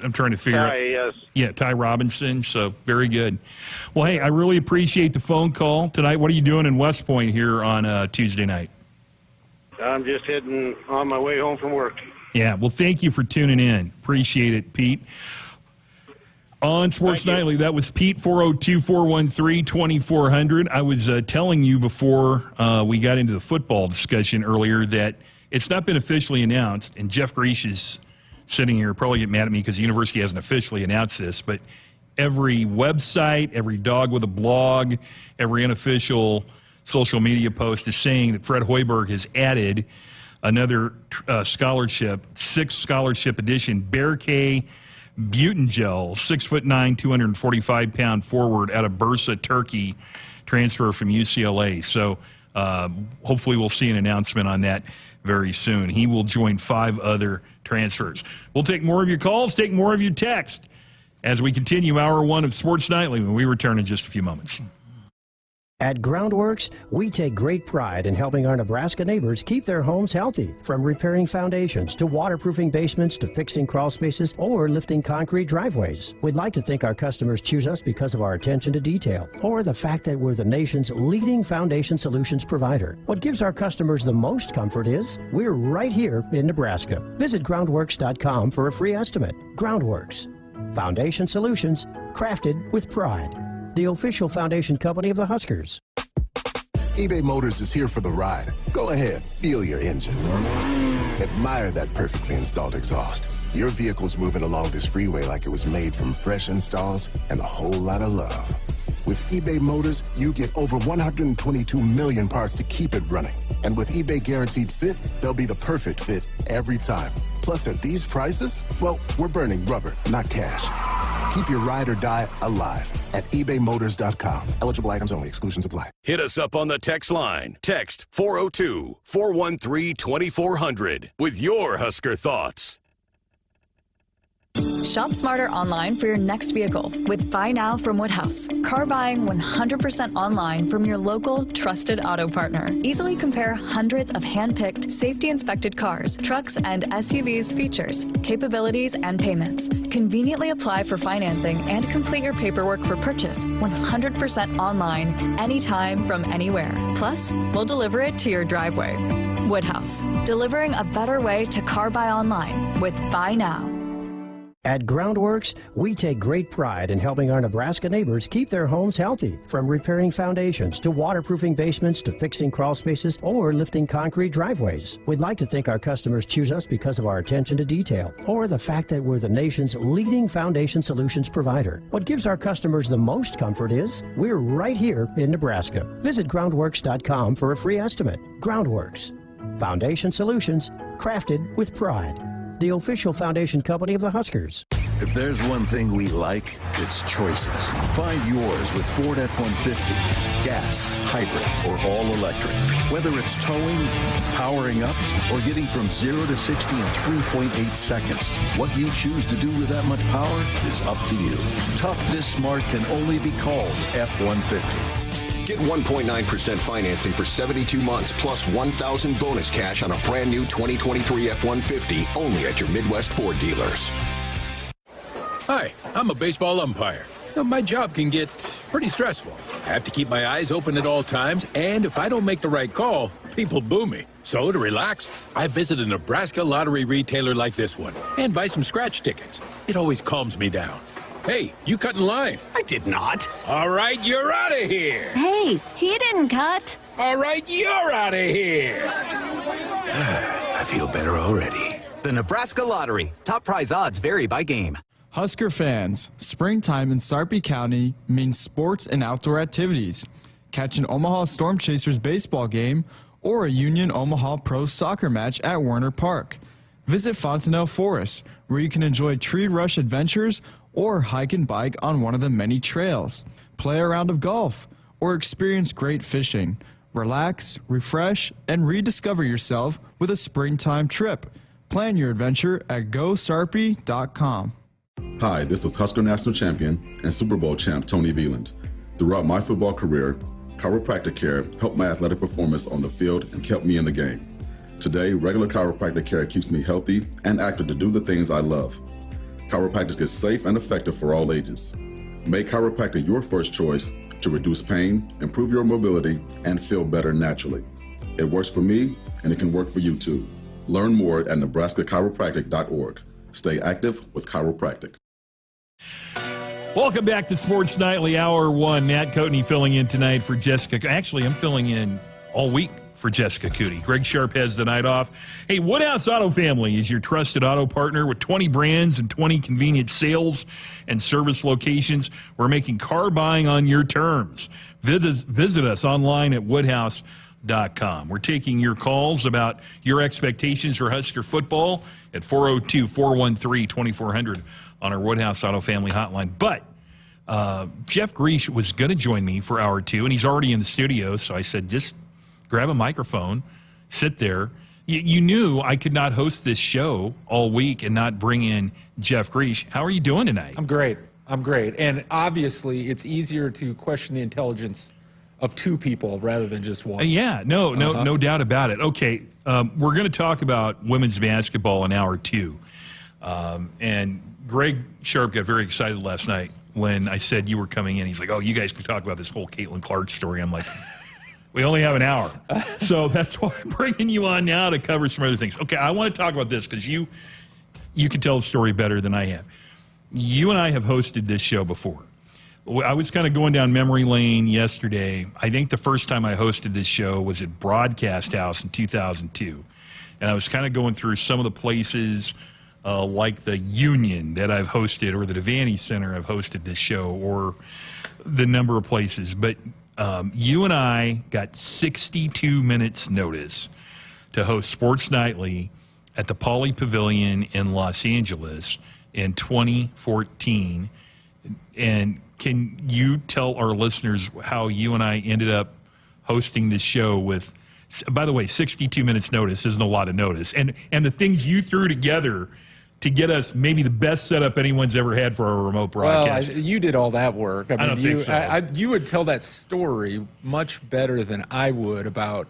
I'm trying to figure out. Ty, yes. Yeah, Ty Robinson. So very good. Well, hey, I really appreciate the phone call tonight. What are you doing in West Point here on Tuesday night? I'm just heading on my way home from work. Yeah, well, thank you for tuning in. Appreciate it, Pete. On Sports Nightly, that was Pete, 402-413-2400. I was telling you before we got into the football discussion earlier that it's not been officially announced, and Jeff Griesch is sitting here, probably get mad at me because the university hasn't officially announced this, but every website, every dog with a blog, every unofficial social media post is saying that Fred Hoiberg has added another scholarship, 6th scholarship edition, Bear K Butengel, 6'9", 245-pound forward out of Bursa, Turkey, transfer from UCLA. So hopefully we'll see an announcement on that very soon. He will join 5 other transfers. We'll take more of your calls, take more of your text as we continue Hour 1 of Sports Nightly when we return in just a few moments. At Groundworks, we take great pride in helping our Nebraska neighbors keep their homes healthy. From repairing foundations to waterproofing basements to fixing crawl spaces or lifting concrete driveways. We'd like to think our customers choose us because of our attention to detail or the fact that we're the nation's leading foundation solutions provider. What gives our customers the most comfort is we're right here in Nebraska. Visit groundworks.com for a free estimate. Groundworks, foundation solutions crafted with pride. The official foundation company of the Huskers. eBay Motors is here for the ride. Go ahead, feel your engine. Admire that perfectly installed exhaust. Your vehicle's moving along this freeway like it was made from fresh installs and a whole lot of love. With eBay Motors, you get over 122 million parts to keep it running. And with eBay Guaranteed Fit, they'll be the perfect fit every time. Plus, at these prices, well, we're burning rubber, not cash. Keep your ride or die alive at ebaymotors.com. Eligible items only. Exclusions apply. Hit us up on the text line. Text 402-413-2400 with your Husker thoughts. Shop smarter online for your next vehicle with Buy Now from Woodhouse. Car buying 100% online from your local trusted auto partner. Easily compare hundreds of hand-picked, safety-inspected cars, trucks, and SUVs' features, capabilities, and payments. Conveniently apply for financing and complete your paperwork for purchase 100% online, anytime from anywhere. Plus, we'll deliver it to your driveway. Woodhouse, delivering a better way to car buy online with Buy Now. At Groundworks, we take great pride in helping our Nebraska neighbors keep their homes healthy. From repairing foundations to waterproofing basements to fixing crawl spaces or lifting concrete driveways. We'd like to think our customers choose us because of our attention to detail or the fact that we're the nation's leading foundation solutions provider. What gives our customers the most comfort is we're right here in Nebraska. Visit groundworks.com for a free estimate. Groundworks, foundation solutions crafted with pride. The official foundation company of the Huskers. If there's one thing we like, it's choices. Find yours with Ford F-150. Gas, hybrid, or all electric. Whether it's towing, powering up, or getting from 0 to 60 in 3.8 seconds, what you choose to do with that much power is up to you. Tough this smart can only be called F-150. Get 1.9% financing for 72 months plus $1,000 bonus cash on a brand new 2023 F-150 only at your Midwest Ford dealers. Hi, I'm a baseball umpire. Now, my job can get pretty stressful. I have to keep my eyes open at all times, and if I don't make the right call, people boo me. So to relax, I visit a Nebraska lottery retailer like this one and buy some scratch tickets. It always calms me down. Hey, you cut in line. I did not. All right, you're out of here. Hey, he didn't cut. All right, you're out of here. I feel better already. The Nebraska Lottery. Top prize odds vary by game. Husker fans, springtime in Sarpy County means sports and outdoor activities. Catch an Omaha Storm Chasers baseball game or a Union Omaha Pro soccer match at Werner Park. Visit Fontenelle Forest, where you can enjoy tree rush adventures or hike and bike on one of the many trails. Play a round of golf or experience great fishing. Relax, refresh, and rediscover yourself with a springtime trip. Plan your adventure at GoSarpy.com. Hi, this is Husker National Champion and Super Bowl champ Tony Veland. Throughout my football career, chiropractic care helped my athletic performance on the field and kept me in the game. Today, regular chiropractic care keeps me healthy and active to do the things I love. Chiropractic is safe and effective for all ages. Make chiropractic your first choice to reduce pain, improve your mobility, and feel better naturally. It works for me, and it can work for you too. Learn more at nebraska-chiropractic.org. Stay active with chiropractic. Welcome back to Sports Nightly, Hour 1. Matt Coatney filling in tonight for Jessica. Actually, I'm filling in all week for Jessica Coody. Greg Sharpe has the night off. Hey, Woodhouse Auto Family is your trusted auto partner with 20 brands and 20 convenient sales and service locations. We're making car buying on your terms. Visit us online at woodhouse.com. We're taking your calls about your expectations for Husker football at 402-413-2400 on our Woodhouse Auto Family hotline. But Jeff Griesch was going to join me for hour 2, and he's already in the studio, so I said, just grab a microphone, sit there. You knew I could not host this show all week and not bring in Jeff Griesch. How are you doing tonight? I'm great. And obviously, it's easier to question the intelligence of two people rather than just one. No doubt about it. Okay, we're going to talk about women's basketball in hour 2. And Greg Sharpe got very excited last night when I said you were coming in. He's like, oh, you guys can talk about this whole Caitlyn Clark story. I'm like, we only have an hour. So that's why I'm bringing you on now to cover some other things. Okay, I want to talk about this because you can tell the story better than I have. You and I have hosted this show before. I was kind of going down memory lane yesterday. I think the first time I hosted this show was at Broadcast House in 2002. And I was kind of going through some of the places like the Union that I've hosted or the Devaney Center I've hosted this show or the number of places. But you and I got 62 minutes notice to host Sports Nightly at the Poly Pavilion in Los Angeles in 2014. And can you tell our listeners how you and I ended up hosting this show with, by the way, 62 minutes notice isn't a lot of notice. And the things you threw together to get us maybe the best setup anyone's ever had for a remote broadcast. Well, you did all that work. I don't think so. You would tell that story much better than I would about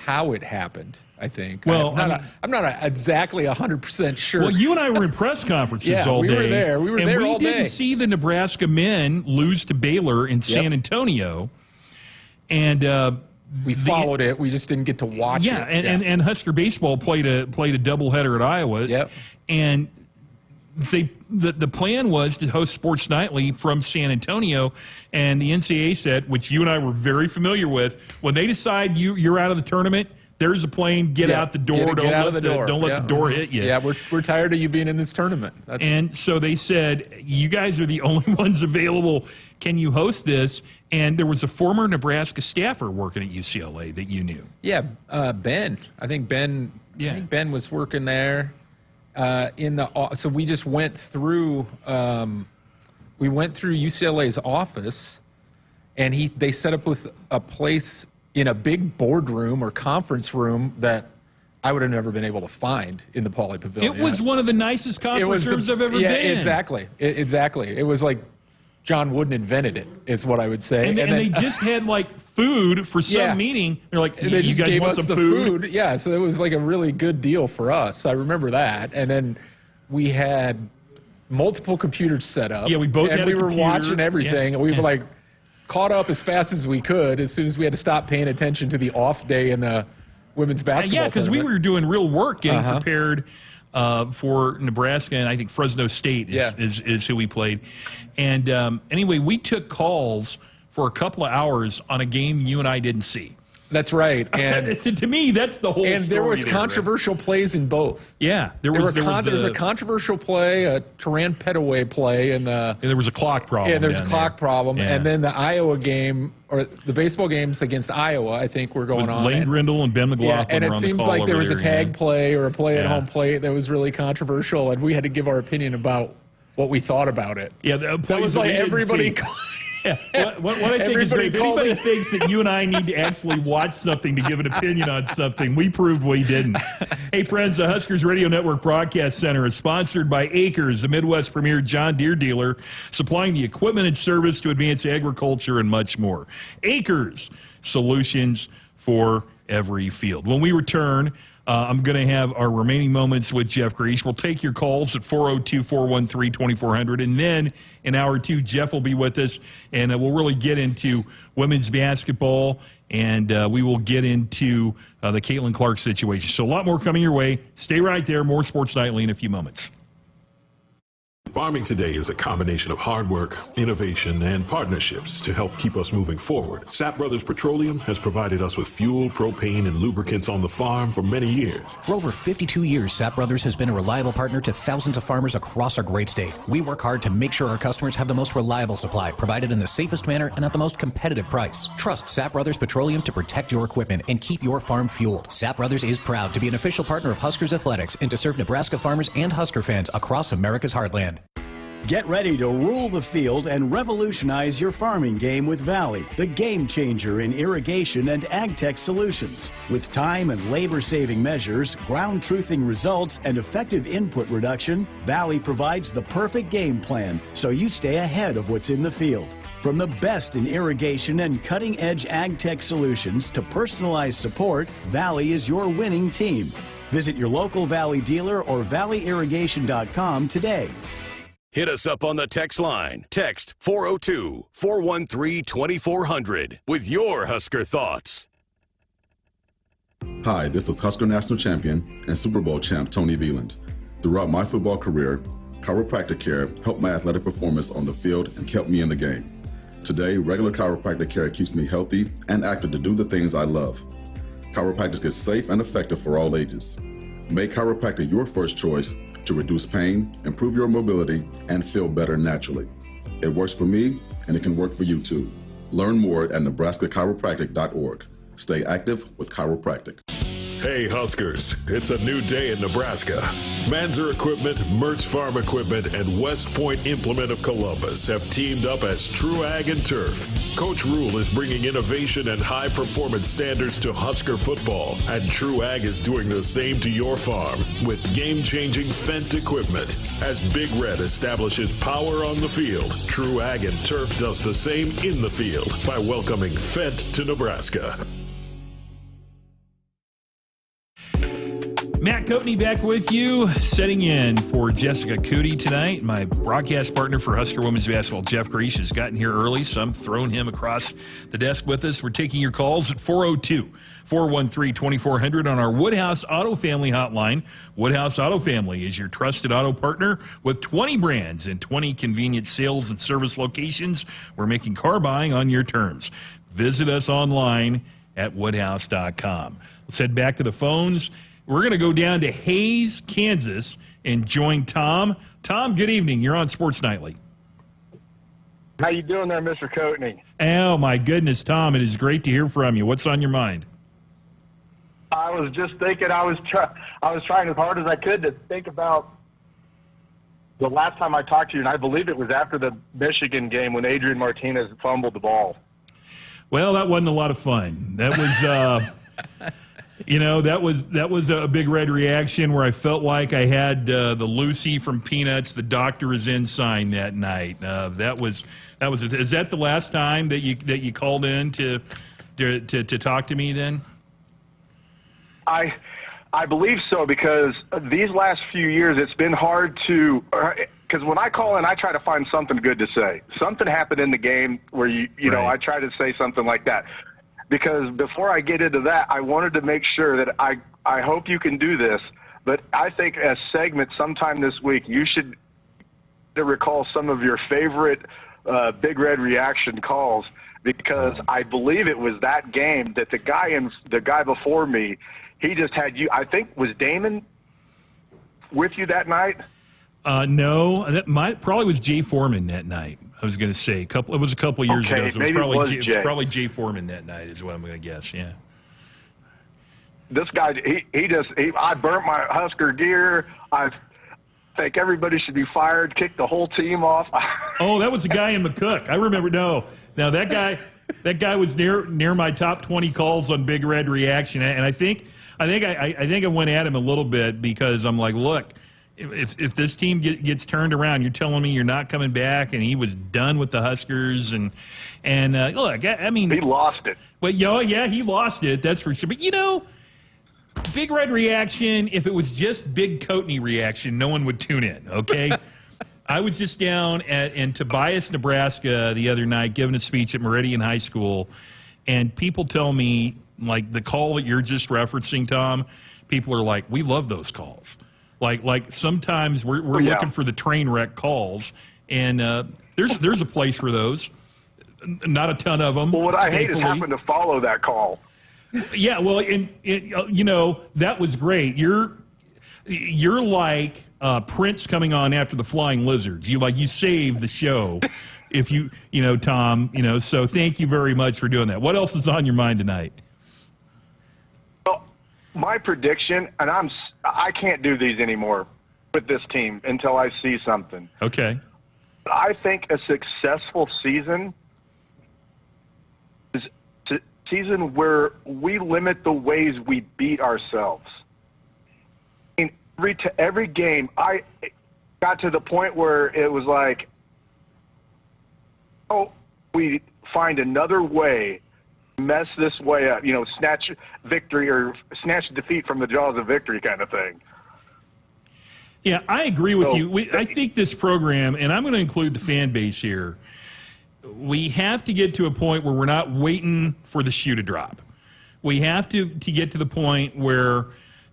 how it happened, I think. Well, I'm not exactly 100% sure. Well, you and I were in press conferences all day. we were there. We were there all day. And we didn't see the Nebraska men lose to Baylor in San Antonio. And we followed it. We just didn't get to watch it. And Husker baseball played a doubleheader at Iowa. Yep. And the plan was to host Sports Nightly from San Antonio, and the NCAA said, which you and I were very familiar with, when they decide you're out of the tournament, there's a plane, get out the door. Get out of the door. Don't let the door hit you. Yeah, we're tired of you being in this tournament. And so they said, you guys are the only ones available. Can you host this? And there was a former Nebraska staffer working at UCLA that you knew. Yeah, Ben. I think Ben was working there. So we just went through UCLA's office, and they set up with a place in a big boardroom or conference room that I would have never been able to find in the Poly Pavilion. It was one of the nicest conference rooms I've ever been in. Exactly. It was like John Wooden invented it, is what I would say. And they just had like food for some meeting. They're like, they just gave us the food? Yeah, so it was like a really good deal for us. I remember that. And then we had multiple computers set up. Yeah, we both had a computer. And we were watching everything. And we were like caught up as fast as we could as soon as we had to stop paying attention to the off day in the women's basketball. Yeah, because we were doing real work getting prepared for Nebraska, and I think Fresno State is who we played. And anyway, we took calls for a couple of hours on a game you and I didn't see. That's right. And to me, that's the whole and story. There was controversial plays in both. Yeah. There was a controversial play, a Turan Petaway play, and there was a clock problem. And there's a clock problem. Yeah. And then the Iowa game, or the baseball games against Iowa, I think were going on. Lane Grindle and Ben McLaughlin. Yeah, and it seems like there was a tag play or a play at Yeah. home plate that was really controversial, and we had to give our opinion about what we thought about it. Yeah, that was like everybody. Yeah. What I think is great, if anybody thinks that you and I need to actually watch something to give an opinion on something, we proved we didn't. Hey, friends, the Huskers Radio Network Broadcast Center is sponsored by Acres, the Midwest premier John Deere dealer, supplying the equipment and service to advance agriculture and much more. Acres, solutions for every field. When we return, I'm going to have our remaining moments with Jeff Griesch. We'll take your calls at 402-413-2400. And then in hour 2, Jeff will be with us, and we'll really get into women's basketball, and we will get into the Caitlyn Clark situation. So a lot more coming your way. Stay right there. More Sports Nightly in a few moments. Farming today is a combination of hard work, innovation, and partnerships to help keep us moving forward. Sapp Brothers Petroleum has provided us with fuel, propane, and lubricants on the farm for many years. For over 52 years, Sapp Brothers has been a reliable partner to thousands of farmers across our great state. We work hard to make sure our customers have the most reliable supply, provided in the safest manner and at the most competitive price. Trust Sapp Brothers Petroleum to protect your equipment and keep your farm fueled. Sapp Brothers is proud to be an official partner of Huskers Athletics and to serve Nebraska farmers and Husker fans across America's heartland. Get ready to rule the field and revolutionize your farming game with Valley, the game changer in irrigation and ag tech solutions. With time and labor-saving measures, ground truthing results, and effective input reduction, Valley provides the perfect game plan so you stay ahead of what's in the field. From the best in irrigation and cutting-edge ag tech solutions to personalized support, Valley is your winning team. Visit your local Valley dealer or valleyirrigation.com today. Hit us up on the text line. Text 402-413-2400 with your Husker thoughts. Hi, this is Husker National Champion and Super Bowl champ Tony Veland. Throughout my football career, chiropractic care helped my athletic performance on the field and kept me in the game. Today, regular chiropractic care keeps me healthy and active to do the things I love. Chiropractic is safe and effective for all ages. Make chiropractic your first choice to reduce pain, improve your mobility, and feel better naturally. It works for me, and it can work for you too. Learn more at nebraska-chiropractic.org. Stay active with chiropractic. Hey Huskers, it's a new day in Nebraska. Manzer Equipment, Mertz Farm Equipment, and West Point Implement of Columbus have teamed up as True Ag and Turf. Coach Rule is bringing innovation and high-performance standards to Husker football, and True Ag is doing the same to your farm with game-changing Fendt equipment. As Big Red establishes power on the field, True Ag and Turf does the same in the field by welcoming Fendt to Nebraska. Matt Coatney back with you, setting in for Jessica Coody tonight. My broadcast partner for Husker women's basketball, Jeff Griesch, has gotten here early, so I'm throwing him across the desk with us. We're taking your calls at 402-413-2400 on our Woodhouse Auto Family hotline. Woodhouse Auto Family is your trusted auto partner with 20 brands and 20 convenient sales and service locations. We're making car buying on your terms. Visit us online at woodhouse.com. Let's head back to the phones. We're going to go down to Hayes, Kansas, and join Tom. Tom, good evening. You're on Sports Nightly. How you doing there, Mr. Coatney? Oh, my goodness, Tom. It is great to hear from you. What's on your mind? I was just thinking I was trying as hard as I could to think about the last time I talked to you, and I believe it was after the Michigan game when Adrian Martinez fumbled the ball. Well, that wasn't a lot of fun. That was... that was a Big Red reaction where I felt like I had the Lucy from Peanuts, the doctor is in sign that night. That was it. Is that the last time that you called in to talk to me then? I believe so, because these last few years it's been hard to because when I call in, I try to find something good to say. Something happened in the game where you know, I try to say something like that. because before I get into that, I wanted to make sure that I hope you can do this, but I think a segment sometime this week, you should recall some of your favorite Big Red Reaction calls, because I believe it was that game that the guy before me, he just had you. I think, was Damon with you that night? No, that probably was Jay Foreman that night. I was going to say it was a couple of years ago. So maybe it was probably Jay Foreman that night is what I'm going to guess. Yeah. This guy, I burnt my Husker gear. I think everybody should be fired. Kicked the whole team off. Oh, that was the guy in McCook. I remember. No, now that guy was near my top 20 calls on Big Red Reaction, and I think I went at him a little bit because I'm like, look, if this team gets turned around, you're telling me you're not coming back, and he was done with the Huskers, and look, I mean, he lost it. Well, yeah, he lost it. That's for sure. But Big Red Reaction, if it was just Big Coatney Reaction, no one would tune in, okay? I was just down in Tobias, Nebraska the other night giving a speech at Meridian High School, and people tell me, like, the call that you're just referencing, Tom, people are like, we love those calls. Like sometimes we're looking for the train wreck calls, and there's a place for those. Not a ton of them. Well, what I hate thankfully. is having to follow that call. Yeah, well, that was great. You're like Prince coming on after the Flying Lizards. You saved the show, if Tom. So thank you very much for doing that. What else is on your mind tonight? Well, my prediction, and I can't do these anymore with this team until I see something. Okay. I think a successful season is a season where we limit the ways we beat ourselves. In every game, I got to the point where it was like, we find another way to mess this way up, snatch victory or snatch defeat from the jaws of victory kind of thing. Yeah, I agree with you. I think this program, and I'm going to include the fan base here, we have to get to a point where we're not waiting for the shoe to drop. We have to get to the point where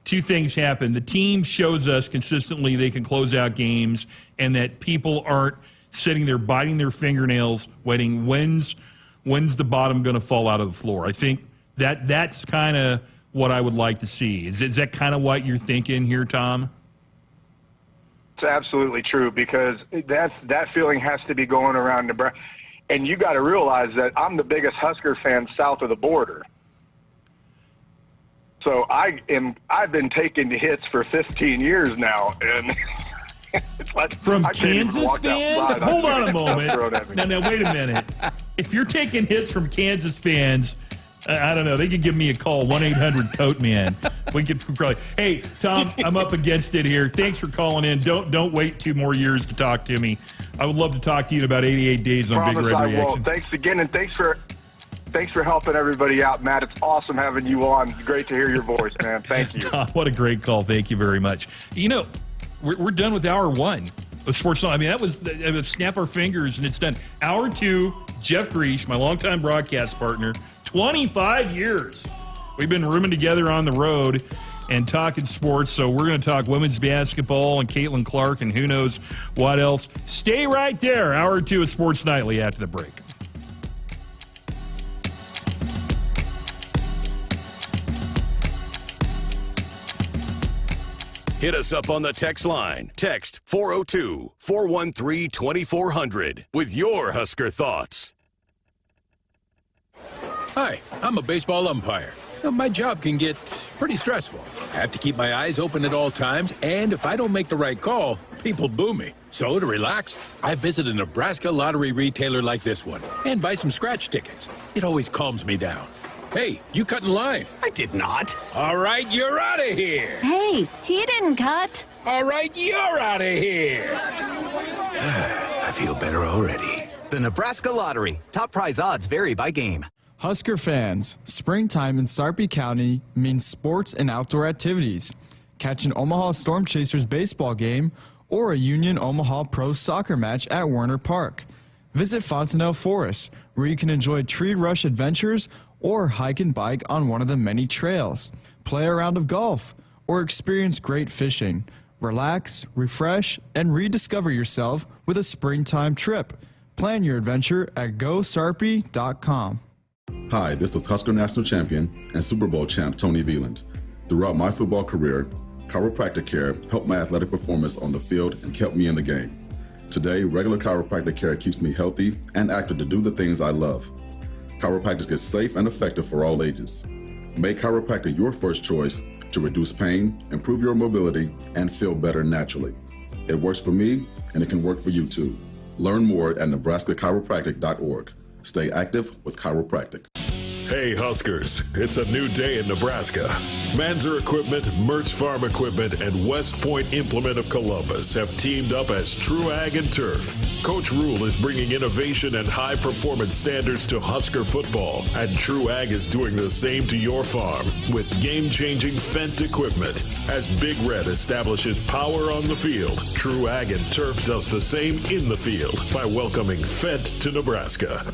two things happen. The team shows us consistently they can close out games, and that people aren't sitting there biting their fingernails waiting, when's the bottom going to fall out of the floor. I think that's kind of what I would like to see. Is that kind of what you're thinking here, Tom? It's absolutely true, because that feeling has to be going around Nebraska. And you got to realize that I'm the biggest Husker fan south of the border. So I've been taking hits for 15 years now, and it's like from Kansas fans. Hold on a moment. Now wait a minute. If you're taking hits from Kansas fans, I don't know. They could give me a call, 1-800-COATMAN. We could probably. Hey, Tom, I'm up against it here. Thanks for calling in. Don't wait 2 more years to talk to me. I would love to talk to you in about 88 days on Big Red Reaction. Thanks again, and thanks for helping everybody out, Matt. It's awesome having you on. Great to hear your voice, man. Thank you. Tom, what a great call. Thank you very much. We're done with hour 1 of Sports. I mean, that was snap our fingers and it's done. Hour 2, Jeff Griesch, my longtime broadcast partner. 25 years. We've been rooming together on the road and talking sports, so we're going to talk women's basketball and Caitlyn Clark and who knows what else. Stay right there. Hour 2 of Sports Nightly after the break. Hit us up on the text line. Text 402-413-2400 with your Husker thoughts. Hi, I'm a baseball umpire. My job can get pretty stressful. I have to keep my eyes open at all times, and if I don't make the right call, people boo me. So to relax, I visit a Nebraska lottery retailer like this one and buy some scratch tickets. It always calms me down. Hey, you cut in line. I did not. All right, you're out of here. Hey, he didn't cut. All right, you're out of here. I feel better already. The Nebraska Lottery. Top prize odds vary by game. Husker fans, springtime in Sarpy County means sports and outdoor activities. Catch an Omaha Storm Chasers baseball game or a Union Omaha Pro soccer match at Werner Park. Visit Fontenelle Forest, where you can enjoy tree rush adventures or hike and bike on one of the many trails, play a round of golf, or experience great fishing. Relax, refresh, and rediscover yourself with a springtime trip. Plan your adventure at GoSarpy.com. Hi, this is Husker national champion and Super Bowl champ Tony Veland. Throughout my football career, chiropractic care helped my athletic performance on the field and kept me in the game. Today, regular chiropractic care keeps me healthy and active to do the things I love. Chiropractic is safe and effective for all ages. Make chiropractic your first choice to reduce pain, improve your mobility, and feel better naturally. It works for me, and it can work for you too. Learn more at nebraska-chiropractic.org. Stay active with chiropractic. Hey Huskers, it's a new day in Nebraska. Manzer Equipment, Mertz Farm Equipment, and West Point Implement of Columbus have teamed up as True Ag and Turf. Coach Rule is bringing innovation and high-performance standards to Husker football, and True Ag is doing the same to your farm with game-changing Fendt equipment. As Big Red establishes power on the field, True Ag and Turf does the same in the field by welcoming Fendt to Nebraska.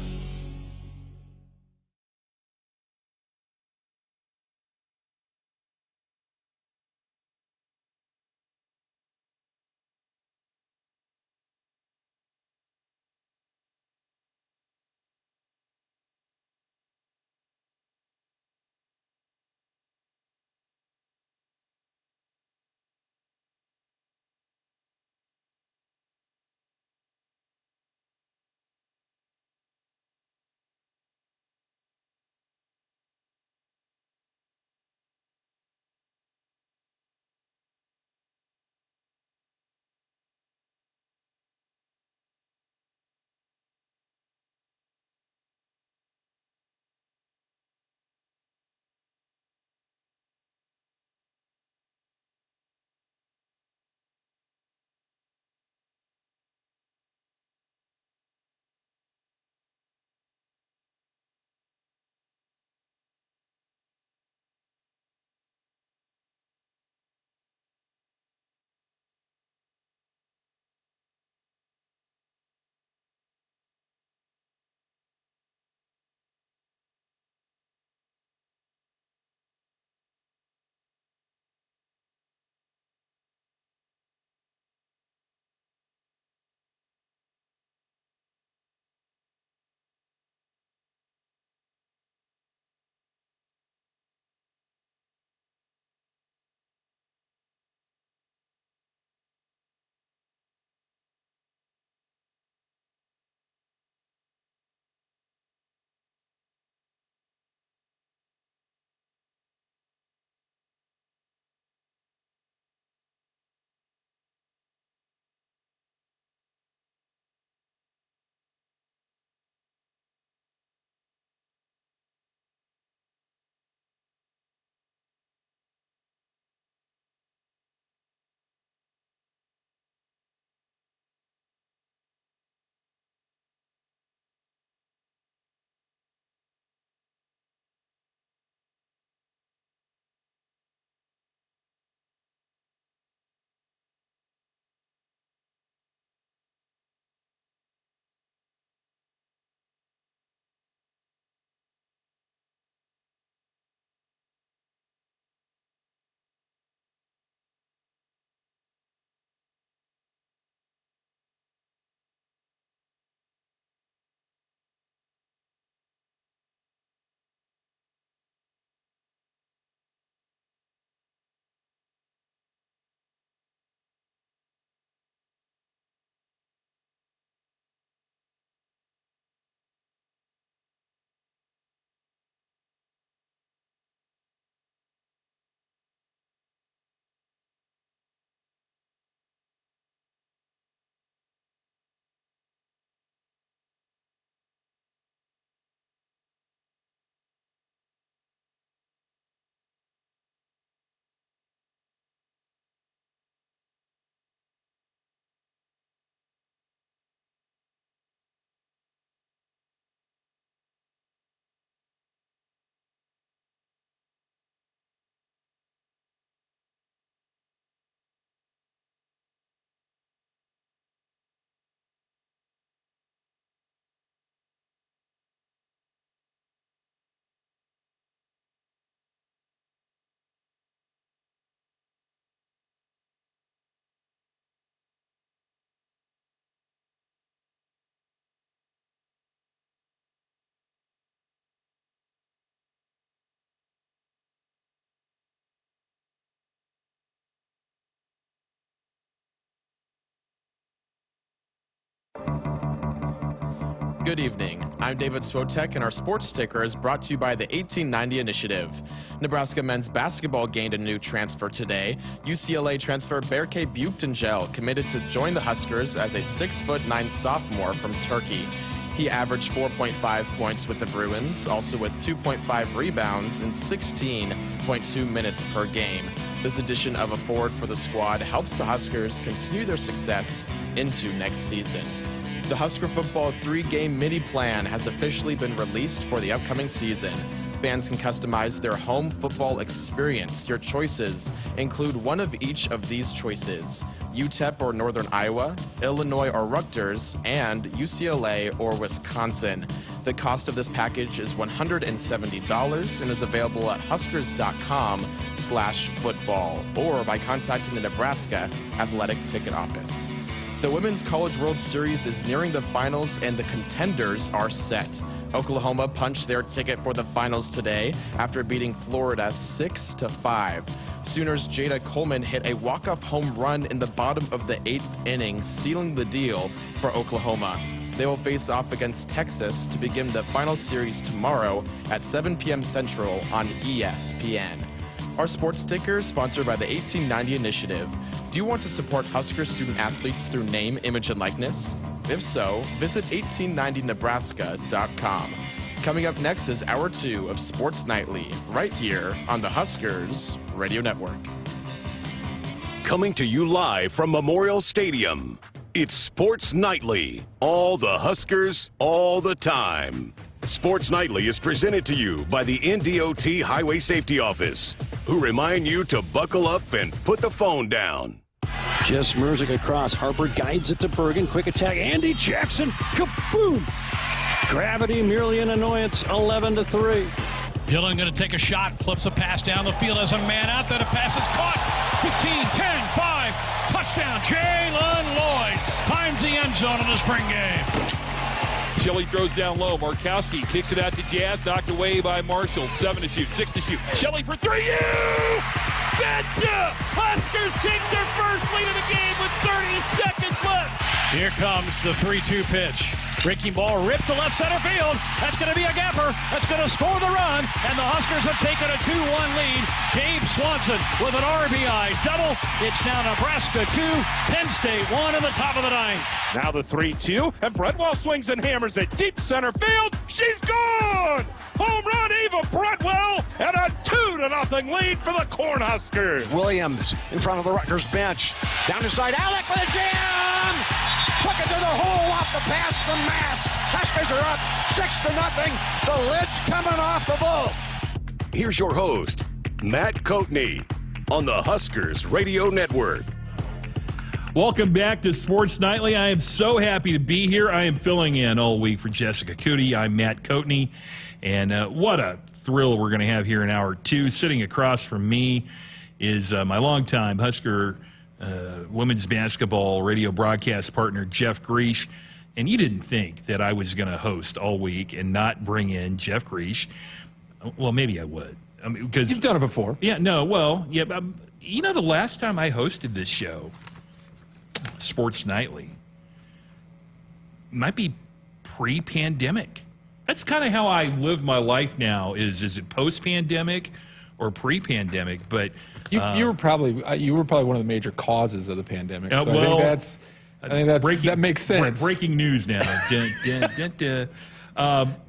Good evening. I'm David Swotek, and our sports sticker is brought to you by the 1890 Initiative. Nebraska men's basketball gained a new transfer today. UCLA transfer Berke Buchtengel committed to join the Huskers as a 6'9" sophomore from Turkey. He averaged 4.5 points with the Bruins, also with 2.5 rebounds and 16.2 minutes per game. This addition of a forward for the squad helps the Huskers continue their success into next season. The Husker football 3-game mini plan has officially been released for the upcoming season. Fans can customize their home football experience. Your choices include one of each of these choices: UTEP or Northern Iowa, Illinois or Rutgers, and UCLA or Wisconsin. The cost of this package is $170 and is available at huskers.com/football or by contacting the Nebraska Athletic Ticket Office. The Women's College World Series is nearing the finals and the contenders are set. Oklahoma punched their ticket for the finals today after beating Florida 6-5. Sooners' Jada Coleman hit a walk-off home run in the bottom of the 8th inning, sealing the deal for Oklahoma. They will face off against Texas to begin the final series tomorrow at 7 p.m. Central on ESPN. Our sports sticker is sponsored by the 1890 Initiative. Do you want to support Husker student athletes through name, image, and likeness? If so, visit 1890nebraska.com. Coming up next is Hour 2 of Sports Nightly, right here on the Huskers Radio Network. Coming to you live from Memorial Stadium, it's Sports Nightly. All the Huskers, all the time. Sports Nightly is presented to you by the NDOT Highway Safety Office, who remind you to buckle up and put the phone down. Just Merzick across. Harper guides it to Bergen. Quick attack. Andy Jackson. Kaboom! Gravity merely an annoyance. 11-3. Dillon going to take a shot. Flips a pass down the field as a man out. Then a pass is caught. 15, 10, 5. Touchdown. Jalen Lloyd finds the end zone in the spring game. Shelley throws down low. Markowski kicks it out to Jazz. Knocked away by Marshall. 7 to shoot. 6 to shoot. Shelley for 3. You betcha! Huskers take their first lead of the game with 30 seconds left. Here comes the 3-2 pitch. Breaking ball ripped to left center field. That's going to be a gapper. That's going to score the run. And the Huskers have taken a 2-1 lead. Gabe Swanson with an RBI double. It's now Nebraska 2, Penn State 1 in the top of the ninth. Now the 3-2, and Bredwell swings and hammers it deep center field. She's gone! Home run, Eva Bredwell, and a 2-0 lead for the Cornhuskers. Williams in front of the Rutgers bench. Down the side, Alec with a jam! Took it to the hole off the pass from Mass. Huskers are up 6-0. The lid's coming off the bowl. Here's your host, Matt Coatney, on the Huskers Radio Network. Welcome back to Sports Nightly. I am so happy to be here. I am filling in all week for Jessica Coody. I'm Matt Coatney, and what a thrill we're going to have here in Hour 2. Sitting across from me is my longtime Husker women's basketball radio broadcast partner, Jeff Griesch. And you didn't think that I was going to host all week and not bring in Jeff Griesch. Well, maybe I would. I mean, because you've done it before. Yeah, no, well, yeah. You know, the last time I hosted this show, Sports Nightly, might be pre-pandemic. That's kind of how I live my life now. Is it post-pandemic or pre-pandemic? But you were probably one of the major causes of the pandemic. So well, I think that makes sense. Breaking news now. Dun, dun, dun, dun.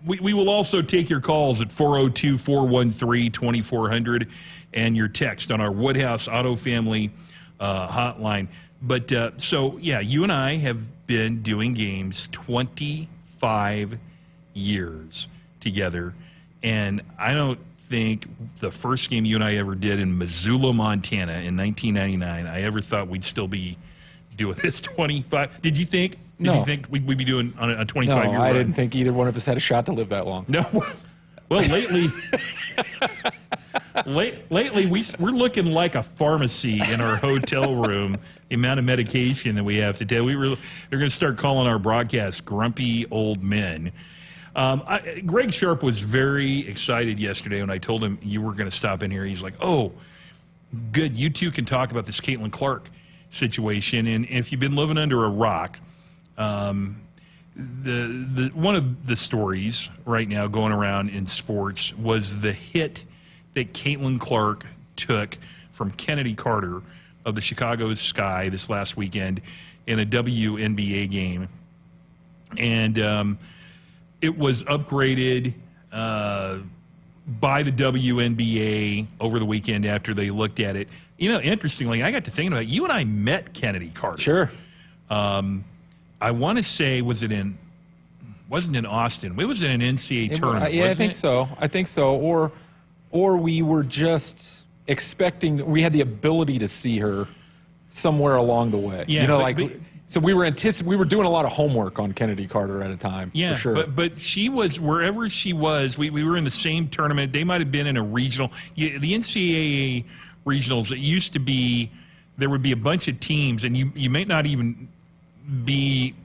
We will also take your calls at 402-413-2400 and your text on our Woodhouse Auto Family hotline. But so, yeah, you and I have been doing games 25 years together. And I don't think the first game you and I ever did in Missoula, Montana in 1999, I ever thought we'd still be doing this 25. Did you think? Did you think we'd be doing on a 25-year run? No, I didn't think either one of us had a shot to live that long. No. Well, lately we're looking like a pharmacy in our hotel room. The amount of medication that we have to take. They're going to start calling our broadcast grumpy old men. Greg Sharpe was very excited yesterday when I told him you were going to stop in here. He's like, "Oh, good. You two can talk about this Caitlyn Clark situation." And if you've been living under a rock, the one of the stories right now going around in sports was the hit that Caitlyn Clark took from Kennedy Carter of the Chicago Sky this last weekend in a WNBA game. And it was upgraded by the WNBA over the weekend after they looked at it. You know, interestingly, I got to thinking about it. You and I met Kennedy Carter. Sure. I want to say, wasn't in Austin. It was in an NCAA tournament. Yeah, wasn't I think so. Or we were just expecting. We had the ability to see her somewhere along the way. Yeah, you know, so we were doing a lot of homework on Kennedy Carter at a time. Yeah, for sure. But she was wherever she was. We were in the same tournament. They might have been in a regional. The NCAA regionals. It used to be there would be a bunch of teams, and you may not even be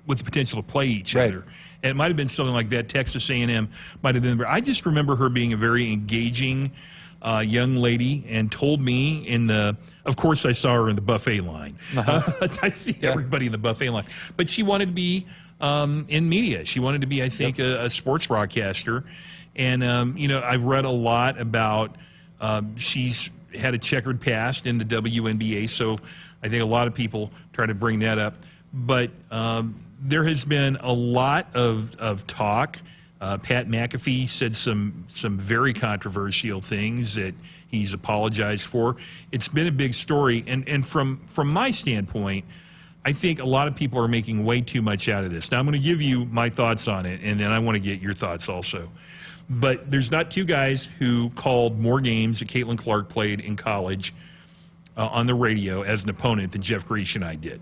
with the potential to play each other. And it might have been something like that. Texas A&M might have been. I just remember her being a very engaging young lady, and told me of course I saw her in the buffet line. I see everybody in the buffet line. But she wanted to be in media. She wanted to be, I think, a sports broadcaster. And, I've read a lot about she's had a checkered past in the WNBA, so I think a lot of people try to bring that up. But there has been a lot of talk. Pat McAfee said some very controversial things that he's apologized for. It's been a big story, and from my standpoint, I think a lot of people are making way too much out of this. Now, I'm going to give you my thoughts on it, and then I want to get your thoughts also. But there's not two guys who called more games that Caitlyn Clark played in college on the radio as an opponent than Jeff Griesch and I did.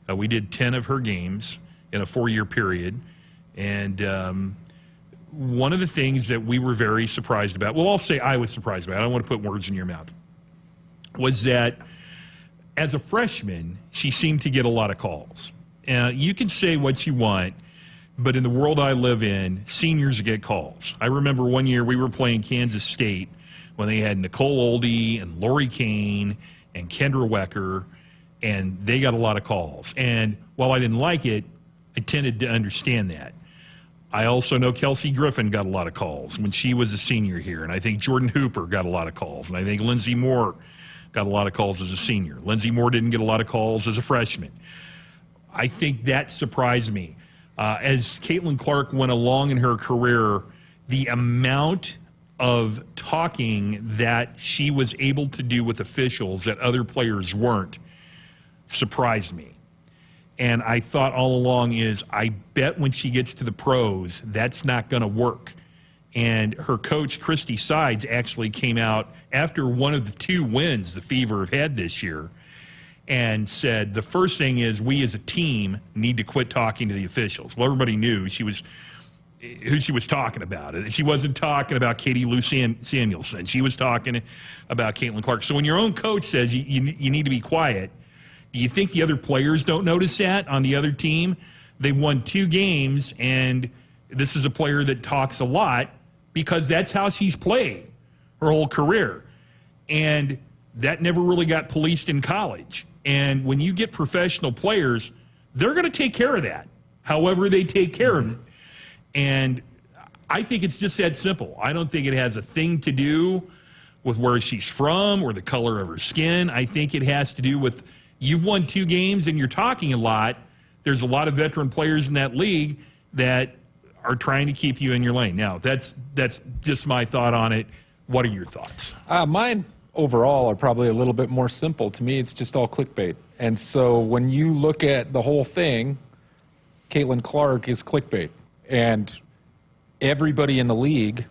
We did 10 of her games in a 4-year period, and one of the things that we were very surprised about, well, I'll say I was surprised about, I don't want to put words in your mouth, was that as a freshman, she seemed to get a lot of calls. You can say what you want, but in the world I live in, seniors get calls. I remember one year we were playing Kansas State when they had Nicole Oldie and Lori Kane and Kendra Wecker, and they got a lot of calls. And while I didn't like it, I tended to understand that. I also know Kelsey Griffin got a lot of calls when she was a senior here, and I think Jordan Hooper got a lot of calls, and I think Lindsey Moore got a lot of calls as a senior. Lindsey Moore didn't get a lot of calls as a freshman. I think that surprised me. As Caitlyn Clark went along in her career, the amount of talking that she was able to do with officials that other players weren't surprised me. And I thought all along is, I bet when she gets to the pros, that's not going to work. And her coach, Christy Sides, actually came out after one of the 2 wins the Fever have had this year and said, the first thing is we as a team need to quit talking to the officials. Well, everybody knew who she was talking about. She wasn't talking about Katie Lou Samuelson. She was talking about Caitlyn Clark. So when your own coach says you need to be quiet, do you think the other players don't notice that on the other team? They won 2 games, and this is a player that talks a lot because that's how she's played her whole career. And that never really got policed in college. And when you get professional players, they're going to take care of that, however they take care of it. And I think it's just that simple. I don't think it has a thing to do with where she's from or the color of her skin. I think it has to do with you've won 2 games and you're talking a lot. There's a lot of veteran players in that league that are trying to keep you in your lane. Now, that's just my thought on it. What are your thoughts? Mine overall are probably a little bit more simple. To me, it's just all clickbait. And so when you look at the whole thing, Caitlyn Clark is clickbait. And everybody in the league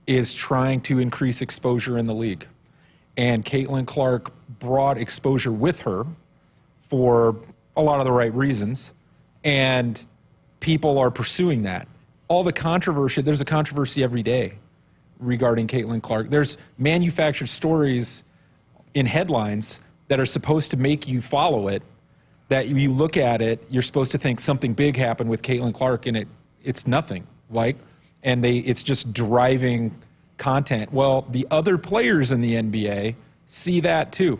is trying to increase exposure in the league. And Caitlyn Clark brought exposure with her for a lot of the right reasons. And people are pursuing that. All the controversy, there's a controversy every day regarding Caitlyn Clark. There's manufactured stories in headlines that are supposed to make you follow it, that you look at it, you're supposed to think something big happened with Caitlyn Clark, and it's nothing, and it's just driving content. Well, the other players in the NBA see that too.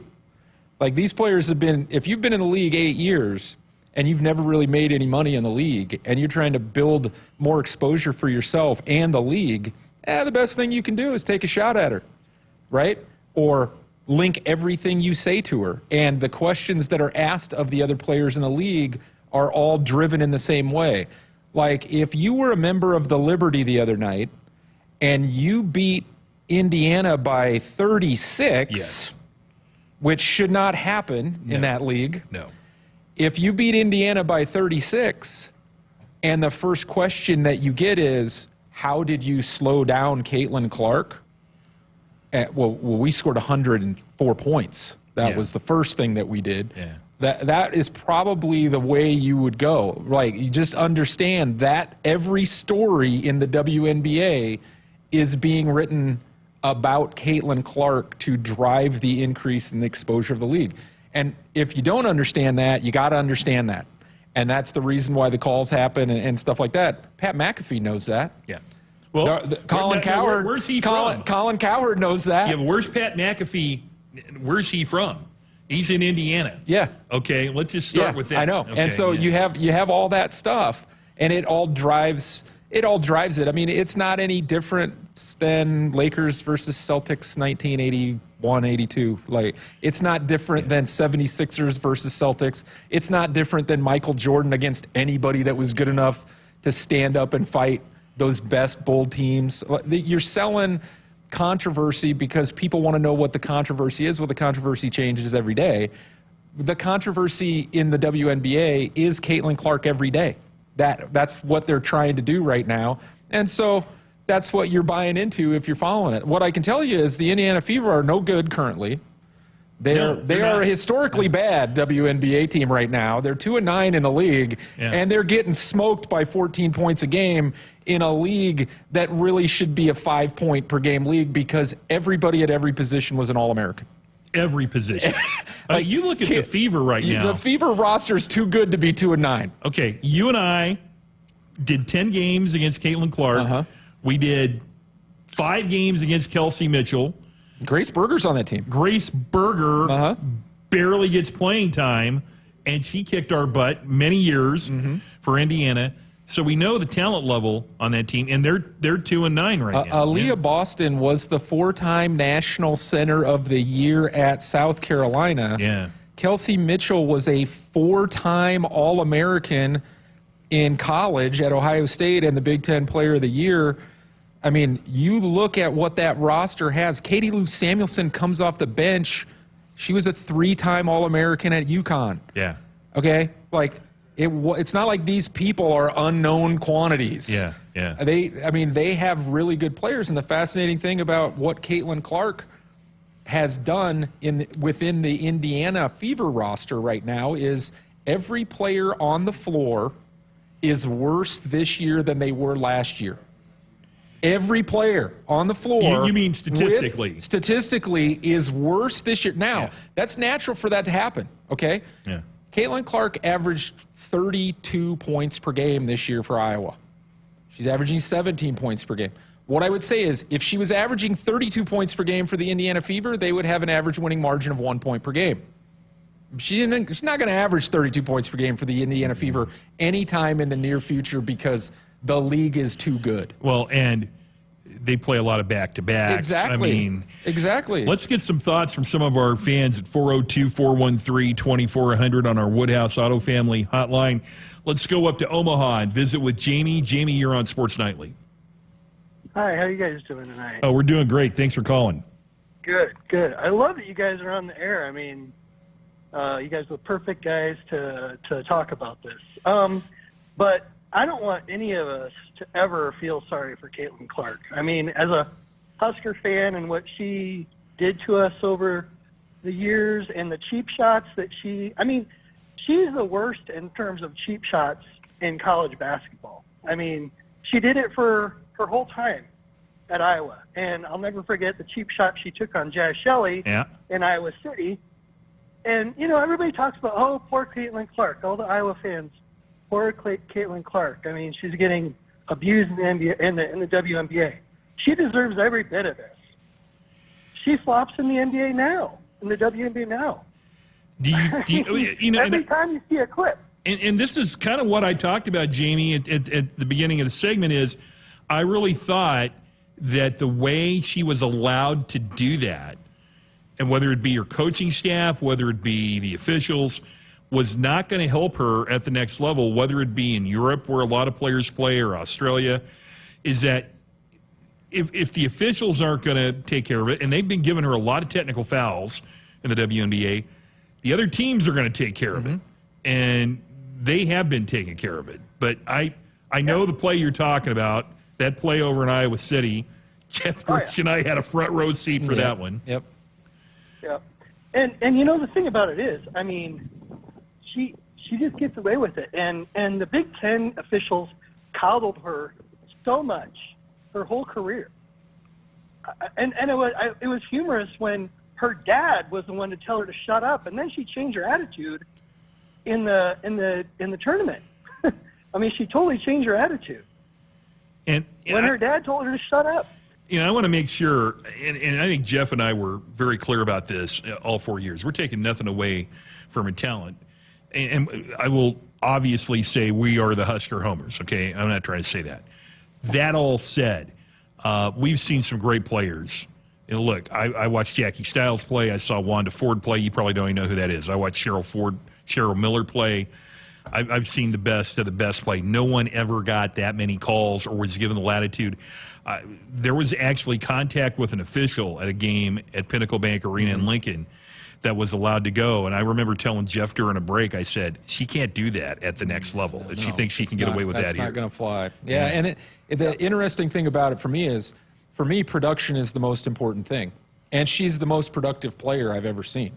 Like, these players have been, if you've been in the league 8 years and you've never really made any money in the league, and you're trying to build more exposure for yourself and the league, the best thing you can do is take a shot at her, right? Or link everything you say to her. And the questions that are asked of the other players in the league are all driven in the same way. Like, if you were a member of the Liberty the other night and you beat Indiana by 36, which should not happen in that league. No. If you beat Indiana by 36 and the first question that you get is, how did you slow down Caitlyn Clark? Well, we scored 104 points. That was the first thing that we did. Yeah. That is probably the way you would go. Like, you just understand that every story in the WNBA is being written about Caitlyn Clark to drive the increase in the exposure of the league. And if you don't understand that, you got to understand that. And that's the reason why the calls happen and stuff like that. Pat McAfee knows that. Yeah. Well, Colin Cowherd. Where's he from? Colin Cowherd knows that. Yeah, but where's Pat McAfee? Where's he from? He's in Indiana. Yeah. Okay, let's just start with that. I know. Okay, and so you have all that stuff, and it all drives it. I mean, it's not any different than Lakers versus Celtics 1981-82. Like, it's not different than 76ers versus Celtics. It's not different than Michael Jordan against anybody that was good enough to stand up and fight those best bold teams. You're selling controversy because people want to know what the controversy is. Well, the controversy changes every day. The controversy in the WNBA is Caitlyn Clark every day. That's what they're trying to do right now. And so that's what you're buying into if you're following it. What I can tell you is the Indiana Fever are no good currently. They are a historically bad WNBA team right now. They're 2-9 in the league, and they're getting smoked by 14 points a game in a league that really should be a 5-point per game league because everybody at every position was an All-American. Every position. You look at the Fever right now. The Fever roster is too good to be 2-9. Okay, you and I did 10 games against Caitlyn Clark. We did 5 games against Kelsey Mitchell. Grace Berger's on that team. Grace Berger barely gets playing time, and she kicked our butt many years for Indiana. So we know the talent level on that team, and they're 2-9 right now. Aaliyah Boston was the 4-time National Center of the Year at South Carolina. Yeah. Kelsey Mitchell was a 4-time All-American in college at Ohio State and the Big Ten Player of the Year. I mean, you look at what that roster has. Katie Lou Samuelson comes off the bench. She was a 3-time All-American at UConn. Yeah. Okay? Like, it's not like these people are unknown quantities. Yeah, yeah. They have really good players. And the fascinating thing about what Caitlyn Clark has done within the Indiana Fever roster right now is every player on the floor is worse this year than they were last year. Every player on the floor. You mean statistically? Statistically is worse this year. Now, that's natural for that to happen, okay? Yeah. Caitlyn Clark averaged 32 points per game this year for Iowa. She's averaging 17 points per game. What I would say is if she was averaging 32 points per game for the Indiana Fever, they would have an average winning margin of 1 point per game. She's not going to average 32 points per game for the Indiana Fever anytime in the near future because the league is too good. Well, and they play a lot of back-to-backs. Exactly. Exactly. Let's get some thoughts from some of our fans at 402-413-2400 on our Woodhouse Auto Family hotline. Let's go up to Omaha and visit with Jamie. Jamie, you're on Sports Nightly. Hi, how are you guys doing tonight? Oh, we're doing great. Thanks for calling. Good, good. I love that you guys are on the air. I mean, you guys are the perfect guys to talk about this. But I don't want any of us to ever feel sorry for Caitlyn Clark. I mean, as a Husker fan and what she did to us over the years and the cheap shots that she's the worst in terms of cheap shots in college basketball. I mean, she did it for her whole time at Iowa. And I'll never forget the cheap shot she took on Jazz Shelley in Iowa City. And, everybody talks about, oh, poor Caitlyn Clark, all the Iowa fans. Poor Caitlyn Clark. I mean, she's getting abused in the NBA, in the WNBA. She deserves every bit of this. She flops in the NBA now, in the WNBA now. Every time you see a clip, And this is kind of what I talked about, Jamie, at the beginning of the segment is I really thought that the way she was allowed to do that, and whether it be her coaching staff, whether it be the officials, was not going to help her at the next level, whether it be in Europe where a lot of players play or Australia, is that if the officials aren't going to take care of it, and they've been giving her a lot of technical fouls in the WNBA, the other teams are going to take care of it. And they have been taking care of it. But I know the play you're talking about, that play over in Iowa City. Jeff Griesch and I had a front row seat for that one. Yep. Yeah. And the thing about it is, I mean, she just gets away with it. And the Big Ten officials coddled her so much her whole career. And it was humorous when her dad was the one to tell her to shut up, and then she changed her attitude in the tournament. I mean, she totally changed her attitude. And when her dad told her to shut up. I want to make sure, and I think Jeff and I were very clear about this all 4 years. We're taking nothing away from her talent. And I will obviously say we are the Husker homers, okay? I'm not trying to say that. That all said, we've seen some great players. Look, I watched Jackie Stiles play. I saw Wanda Ford play. You probably don't even know who that is. I watched Cheryl Miller play. I've seen the best of the best play. No one ever got that many calls or was given the latitude. There was actually contact with an official at a game at Pinnacle Bank Arena in Lincoln that was allowed to go. And I remember telling Jeff during a break, I said, she can't do that at the next level. No, she thinks she can get away with that here. That's not going to fly. Yeah, and the interesting thing about it for me is, production is the most important thing. And she's the most productive player I've ever seen.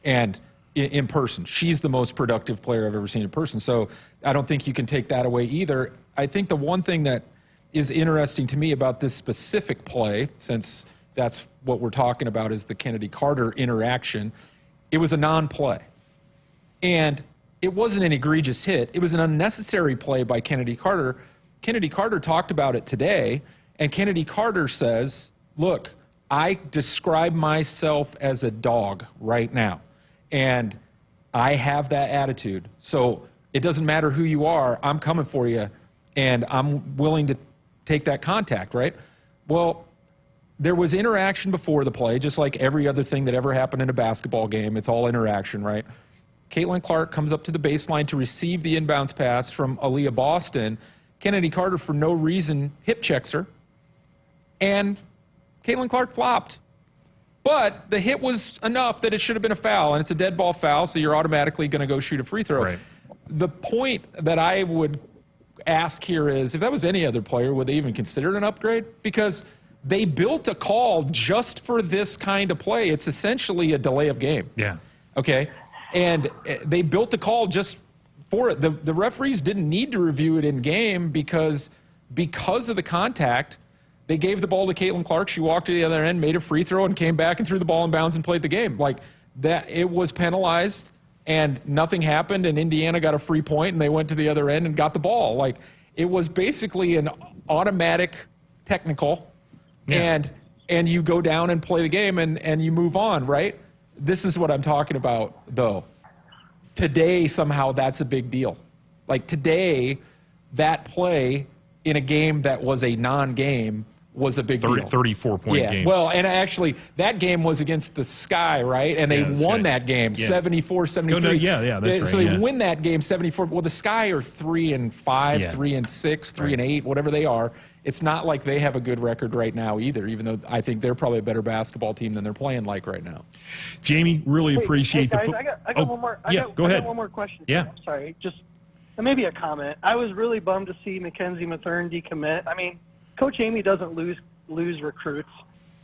And in person. She's the most productive player I've ever seen in person. So I don't think you can take that away either. I think the one thing that is interesting to me about this specific play, since that's what we're talking about is the Kennedy Carter interaction, it was a non-play. And it wasn't an egregious hit. It was an unnecessary play by Kennedy Carter. Kennedy Carter talked about it today, and Kennedy Carter says, look, I describe myself as a dog right now. And I have that attitude. So it doesn't matter who you are, I'm coming for you, and I'm willing to take that contact, right? Well, there was interaction before the play, just like every other thing that ever happened in a basketball game. It's all interaction, right? Caitlyn Clark comes up to the baseline to receive the inbounds pass from Aaliyah Boston. Kennedy Carter, for no reason, hip checks her, and Caitlyn Clark flopped. But the hit was enough that it should have been a foul, and it's a dead ball foul, so you're automatically going to go shoot a free throw. Right. The point that I would ask here is, if that was any other player, would they even consider it an upgrade? Because they built a call just for this kind of play. It's essentially a delay of game. Yeah. Okay? And they built a call just for it. The referees didn't need to review it in game because of the contact. They gave the ball to Caitlyn Clark. She walked to the other end, made a free throw, and came back and threw the ball in bounds and played the game. Like that, it was penalized, and nothing happened, and Indiana got a free point, and they went to the other end and got the ball. Like it was basically an automatic technical, and you go down and play the game, and you move on, right? This is what I'm talking about, though. Today, somehow, that's a big deal. Like today, that play in a game that was a non-game was a big deal. 34-point game. Well, and actually, that game was against the Sky, right? And they won that game, 74-73. No, yeah, that's right. So they win that game 74. Well, the Sky are 3-5, 3-6, 3-8, whatever they are. It's not like they have a good record right now either, even though I think they're probably a better basketball team than they're playing like right now. Jamie, really appreciate guys, I got one more. Go ahead. I got one more question. Yeah. I'm sorry. Just maybe a comment. I was really bummed to see Mackenzie Mathern decommit. I mean, Coach Amy doesn't lose recruits.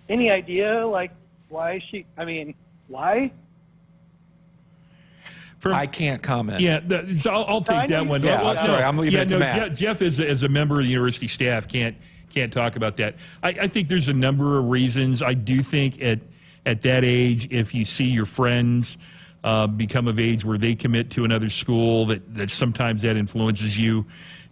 Any idea, like, why she – I mean, why? I can't comment. Yeah, so I'll take that one. Yeah, sorry, I'm leaving it to Matt. Jeff, as a member of the university staff, can't talk about that. I think there's a number of reasons. I do think at that age, if you see your friends become of age where they commit to another school, that sometimes that influences you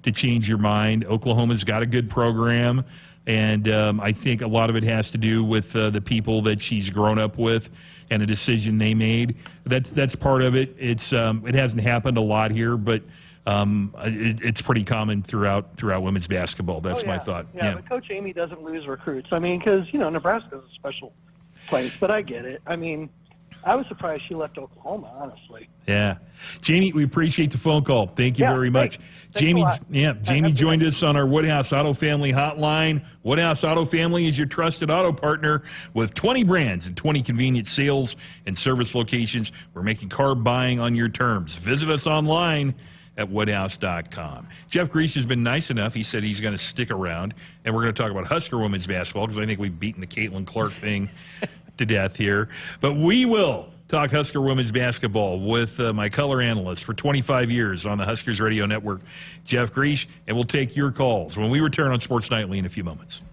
to change your mind. Oklahoma's got a good program. And I think a lot of it has to do with the people that she's grown up with and a decision they made. That's part of it. It hasn't happened a lot here, but it's pretty common throughout women's basketball. That's my thought. Yeah, but Coach Amy doesn't lose recruits. I mean, because, Nebraska's a special place, but I get it. I mean, I was surprised she left Oklahoma, honestly. Yeah. Jamie, we appreciate the phone call. Thank you very much. Jamie joined us on our Woodhouse Auto Family hotline. Woodhouse Auto Family is your trusted auto partner with 20 brands and 20 convenient sales and service locations. We're making car buying on your terms. Visit us online at woodhouse.com. Jeff Griesch has been nice enough. He said he's going to stick around, and we're going to talk about Husker women's basketball because I think we've beaten the Caitlyn Clark thing to death here. But we will talk Husker women's basketball with my color analyst for 25 years on the Huskers Radio Network, Jeff Griesch, and we'll take your calls when we return on Sports Nightly in a few moments.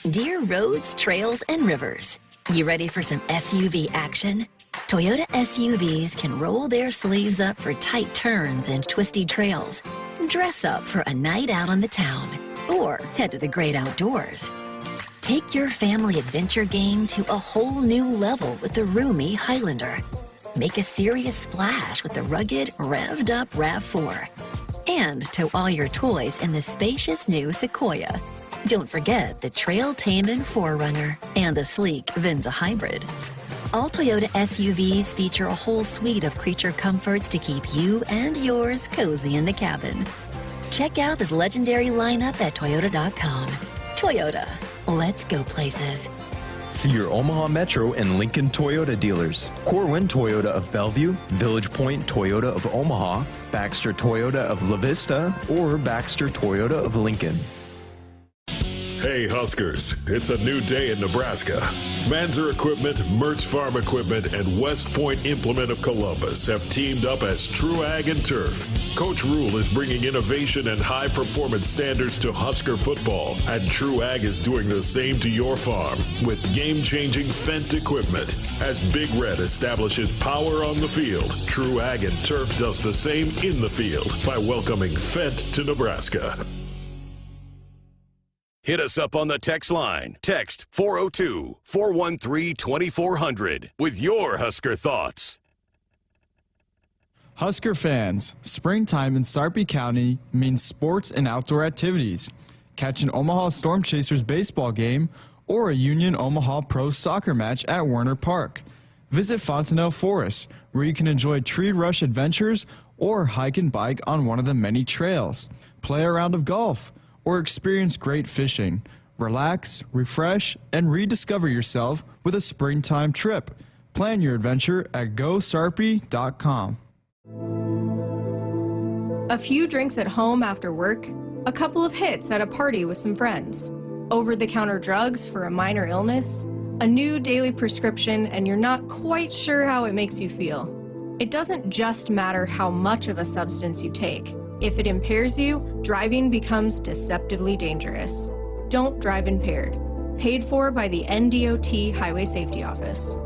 Dear roads, trails, and rivers, you ready for some SUV action? Toyota SUVs can roll their sleeves up for tight turns and twisty trails, dress up for a night out on the town, or head to the great outdoors. Take your family adventure game to a whole new level with the roomy Highlander. Make a serious splash with the rugged, revved-up RAV4. And tow all your toys in the spacious new Sequoia. Don't forget the trail-taming 4Runner and the sleek Venza Hybrid. All Toyota SUVs feature a whole suite of creature comforts to keep you and yours cozy in the cabin. Check out this legendary lineup at Toyota.com. Toyota, let's go places. See your Omaha Metro and Lincoln Toyota dealers. Corwin Toyota of Bellevue, Village Point Toyota of Omaha, Baxter Toyota of La Vista, or Baxter Toyota of Lincoln. Hey Huskers, it's a new day in Nebraska. Manzer Equipment, Mertz Farm Equipment, and West Point Implement of Columbus have teamed up as True Ag and Turf. Coach Rule is bringing innovation and high-performance standards to Husker football, and True Ag is doing the same to your farm with game-changing Fendt equipment. As Big Red establishes power on the field, True Ag and Turf does the same in the field by welcoming Fendt to Nebraska. Hit us up on the text line. Text 402-413-2400 with your Husker thoughts. Husker fans, springtime in Sarpy County means sports and outdoor activities. Catch an Omaha Storm Chasers baseball game or a Union Omaha Pro soccer match at Werner Park. Visit Fontenelle Forest, where you can enjoy tree rush adventures or hike and bike on one of the many trails. Play a round of golf or experience great fishing. Relax, refresh, and rediscover yourself with a springtime trip. Plan your adventure at GoSarpy.com. A few drinks at home after work, a couple of hits at a party with some friends, over-the-counter drugs for a minor illness, a new daily prescription, and you're not quite sure how it makes you feel. It doesn't just matter how much of a substance you take. If it impairs you, driving becomes deceptively dangerous. Don't drive impaired. Paid for by the NDOT Highway Safety Office.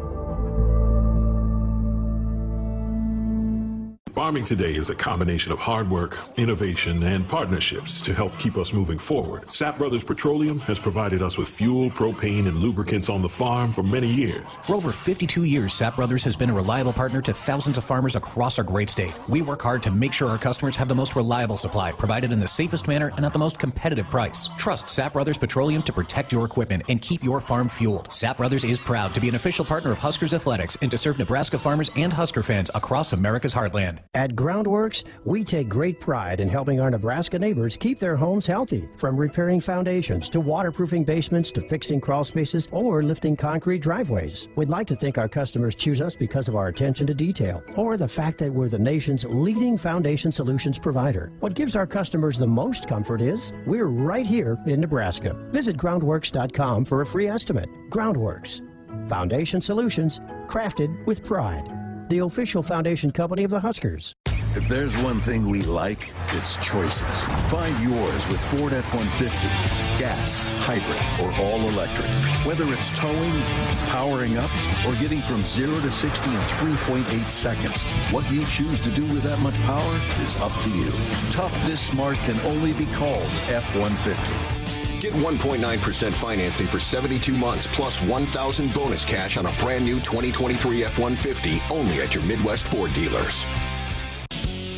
Farming today is a combination of hard work, innovation, and partnerships to help keep us moving forward. Sapp Brothers Petroleum has provided us with fuel, propane, and lubricants on the farm for many years. For over 52 years, Sapp Brothers has been a reliable partner to thousands of farmers across our great state. We work hard to make sure our customers have the most reliable supply, provided in the safest manner and at the most competitive price. Trust Sapp Brothers Petroleum to protect your equipment and keep your farm fueled. Sapp Brothers is proud to be an official partner of Huskers Athletics and to serve Nebraska farmers and Husker fans across America's heartland. At Groundworks, we take great pride in helping our Nebraska neighbors keep their homes healthy. From repairing foundations to waterproofing basements to fixing crawl spaces or lifting concrete driveways. We'd like to think our customers choose us because of our attention to detail or the fact that we're the nation's leading foundation solutions provider. What gives our customers the most comfort is we're right here in Nebraska. Visit groundworks.com for a free estimate. Groundworks, foundation solutions crafted with pride. The official foundation company of the Huskers. If there's one thing we like, it's choices. Find yours with Ford F-150. Gas, hybrid, or all electric. Whether it's towing, powering up, or getting from 0 to 60 in 3.8 seconds, what you choose to do with that much power is up to you. Tough this smart can only be called F-150. Get 1.9% financing for 72 months plus $1,000 bonus cash on a brand new 2023 F-150 only at your Midwest Ford dealers.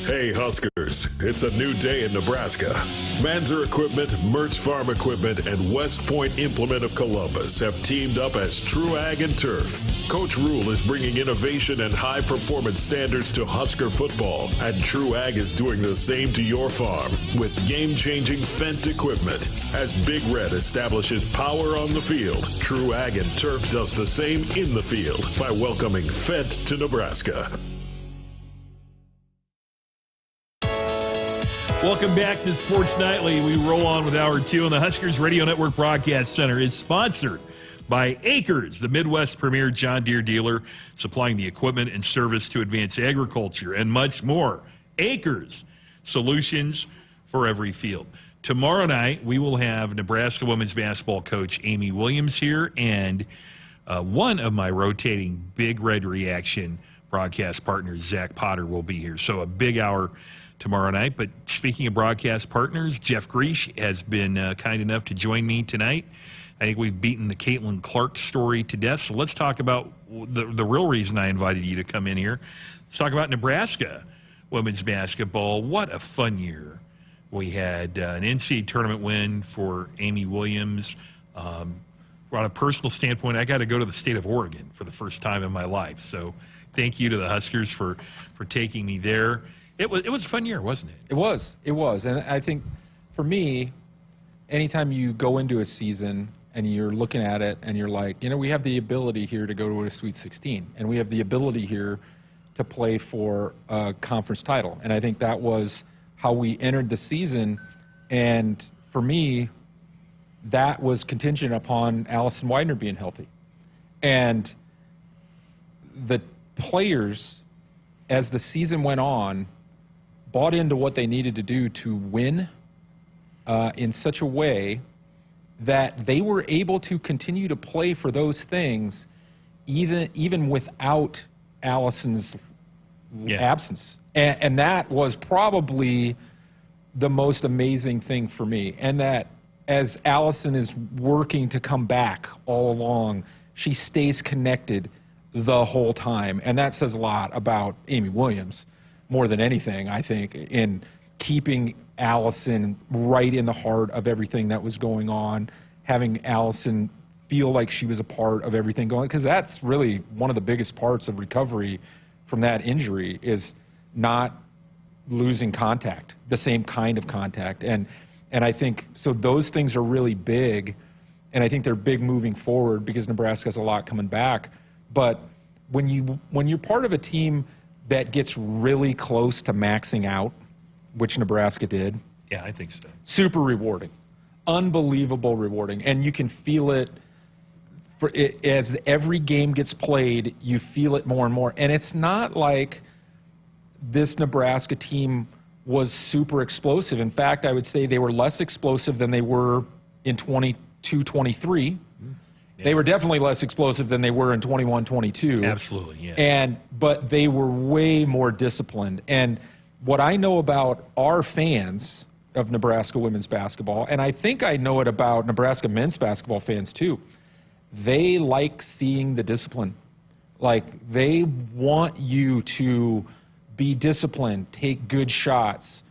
Hey Huskers, it's a new day in Nebraska. Manzer Equipment, Mertz Farm Equipment, and West Point Implement of Columbus have teamed up as True Ag and Turf. Coach Rule is bringing innovation and high-performance standards to Husker football, and True Ag is doing the same to your farm with game-changing Fendt equipment. As Big Red establishes power on the field, True Ag and Turf does the same in the field by welcoming Fendt to Nebraska. Welcome back to Sports Nightly. We roll on with Hour 2, and the Huskers Radio Network Broadcast Center is sponsored by Acres, the Midwest's premier John Deere dealer, supplying the equipment and service to advance agriculture and much more. Acres, solutions for every field. Tomorrow night, we will have Nebraska women's basketball coach Amy Williams here, and one of my rotating Big Red Reaction broadcast partners, Zach Potter, will be here. So a big hour tomorrow night. But speaking of broadcast partners, Jeff Griesch has been kind enough to join me tonight. I think we've beaten the Caitlyn Clark story to death. So let's talk about the real reason I invited you to come in here. Let's talk about Nebraska women's basketball. What a fun year. We had an NCAA tournament win for Amy Williams. On a personal standpoint, I got to go to the state of Oregon for the first time in my life. So thank you to the Huskers for taking me there. It was a fun year, wasn't it? It was. And I think for me, anytime you go into a season and you're looking at it and you're like, we have the ability here to go to a Sweet 16, and we have the ability here to play for a conference title. And I think that was how we entered the season. And for me, that was contingent upon Allison Widener being healthy. And the players, as the season went on, bought into what they needed to do to win in such a way that they were able to continue to play for those things even without Allison's absence. And that was probably the most amazing thing for me. And that as Allison is working to come back all along, she stays connected the whole time. And that says a lot about Amy Williams, more than anything, I think, in keeping Allison right in the heart of everything that was going on, having Allison feel like she was a part of everything going on, because that's really one of the biggest parts of recovery from that injury, is not losing contact, the same kind of contact. And I think, so those things are really big, and I think they're big moving forward because Nebraska has a lot coming back. But when you're part of a team that gets really close to maxing out, which Nebraska did. Yeah, I think so. Super rewarding. Unbelievable rewarding. And you can feel it, as every game gets played, you feel it more and more. And it's not like this Nebraska team was super explosive. In fact, I would say they were less explosive than they were in 22-23. Yeah. They were definitely less explosive than they were in 21-22. Absolutely, yeah. But they were way more disciplined. And what I know about our fans of Nebraska women's basketball, and I think I know it about Nebraska men's basketball fans too, they like seeing the discipline. Like, they want you to be disciplined, take good shots,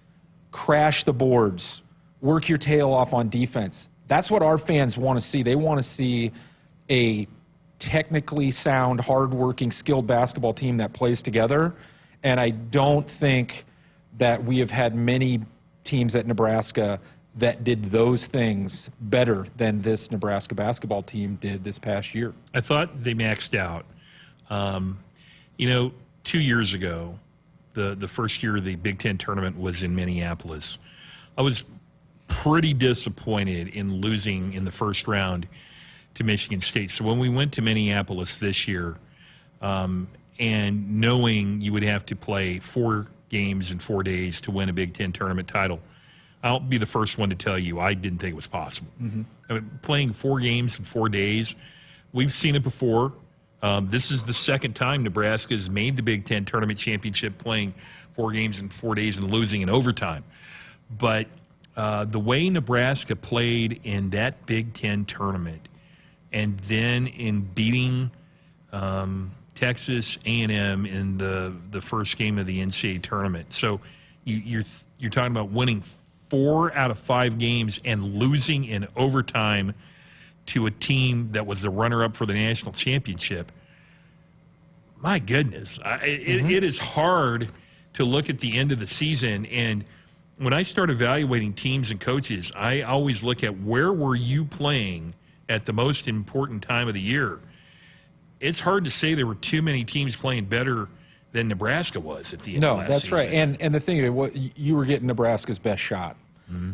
crash the boards, work your tail off on defense. That's what our fans want to see. They want to see a technically sound, hardworking, skilled basketball team that plays together. And I don't think that we have had many teams at Nebraska that did those things better than this Nebraska basketball team did this past year. I thought they maxed out. 2 years ago, the first year of the Big Ten tournament was in Minneapolis. I was pretty disappointed in losing in the first round to Michigan State. So when we went to Minneapolis this year, and knowing you would have to play 4 games in 4 days to win a Big Ten tournament title. I'll be the first one to tell you I didn't think it was possible. I mean, playing 4 games in 4 days, we've seen it before. This is the second time Nebraska has made the Big Ten tournament championship playing 4 games in 4 days and losing in overtime. But the way Nebraska played in that Big Ten tournament and then in beating Texas A&M in the first game of the NCAA tournament. So you're talking about winning 4 out of 5 games and losing in overtime to a team that was the runner-up for the national championship. My goodness, it is hard to look at the end of the season. And when I start evaluating teams and coaches, I always look at where were you playing at the most important time of the year. It's hard to say there were too many teams playing better than Nebraska was at the end of last season. No, that's right. And the thing is, you were getting Nebraska's best shot.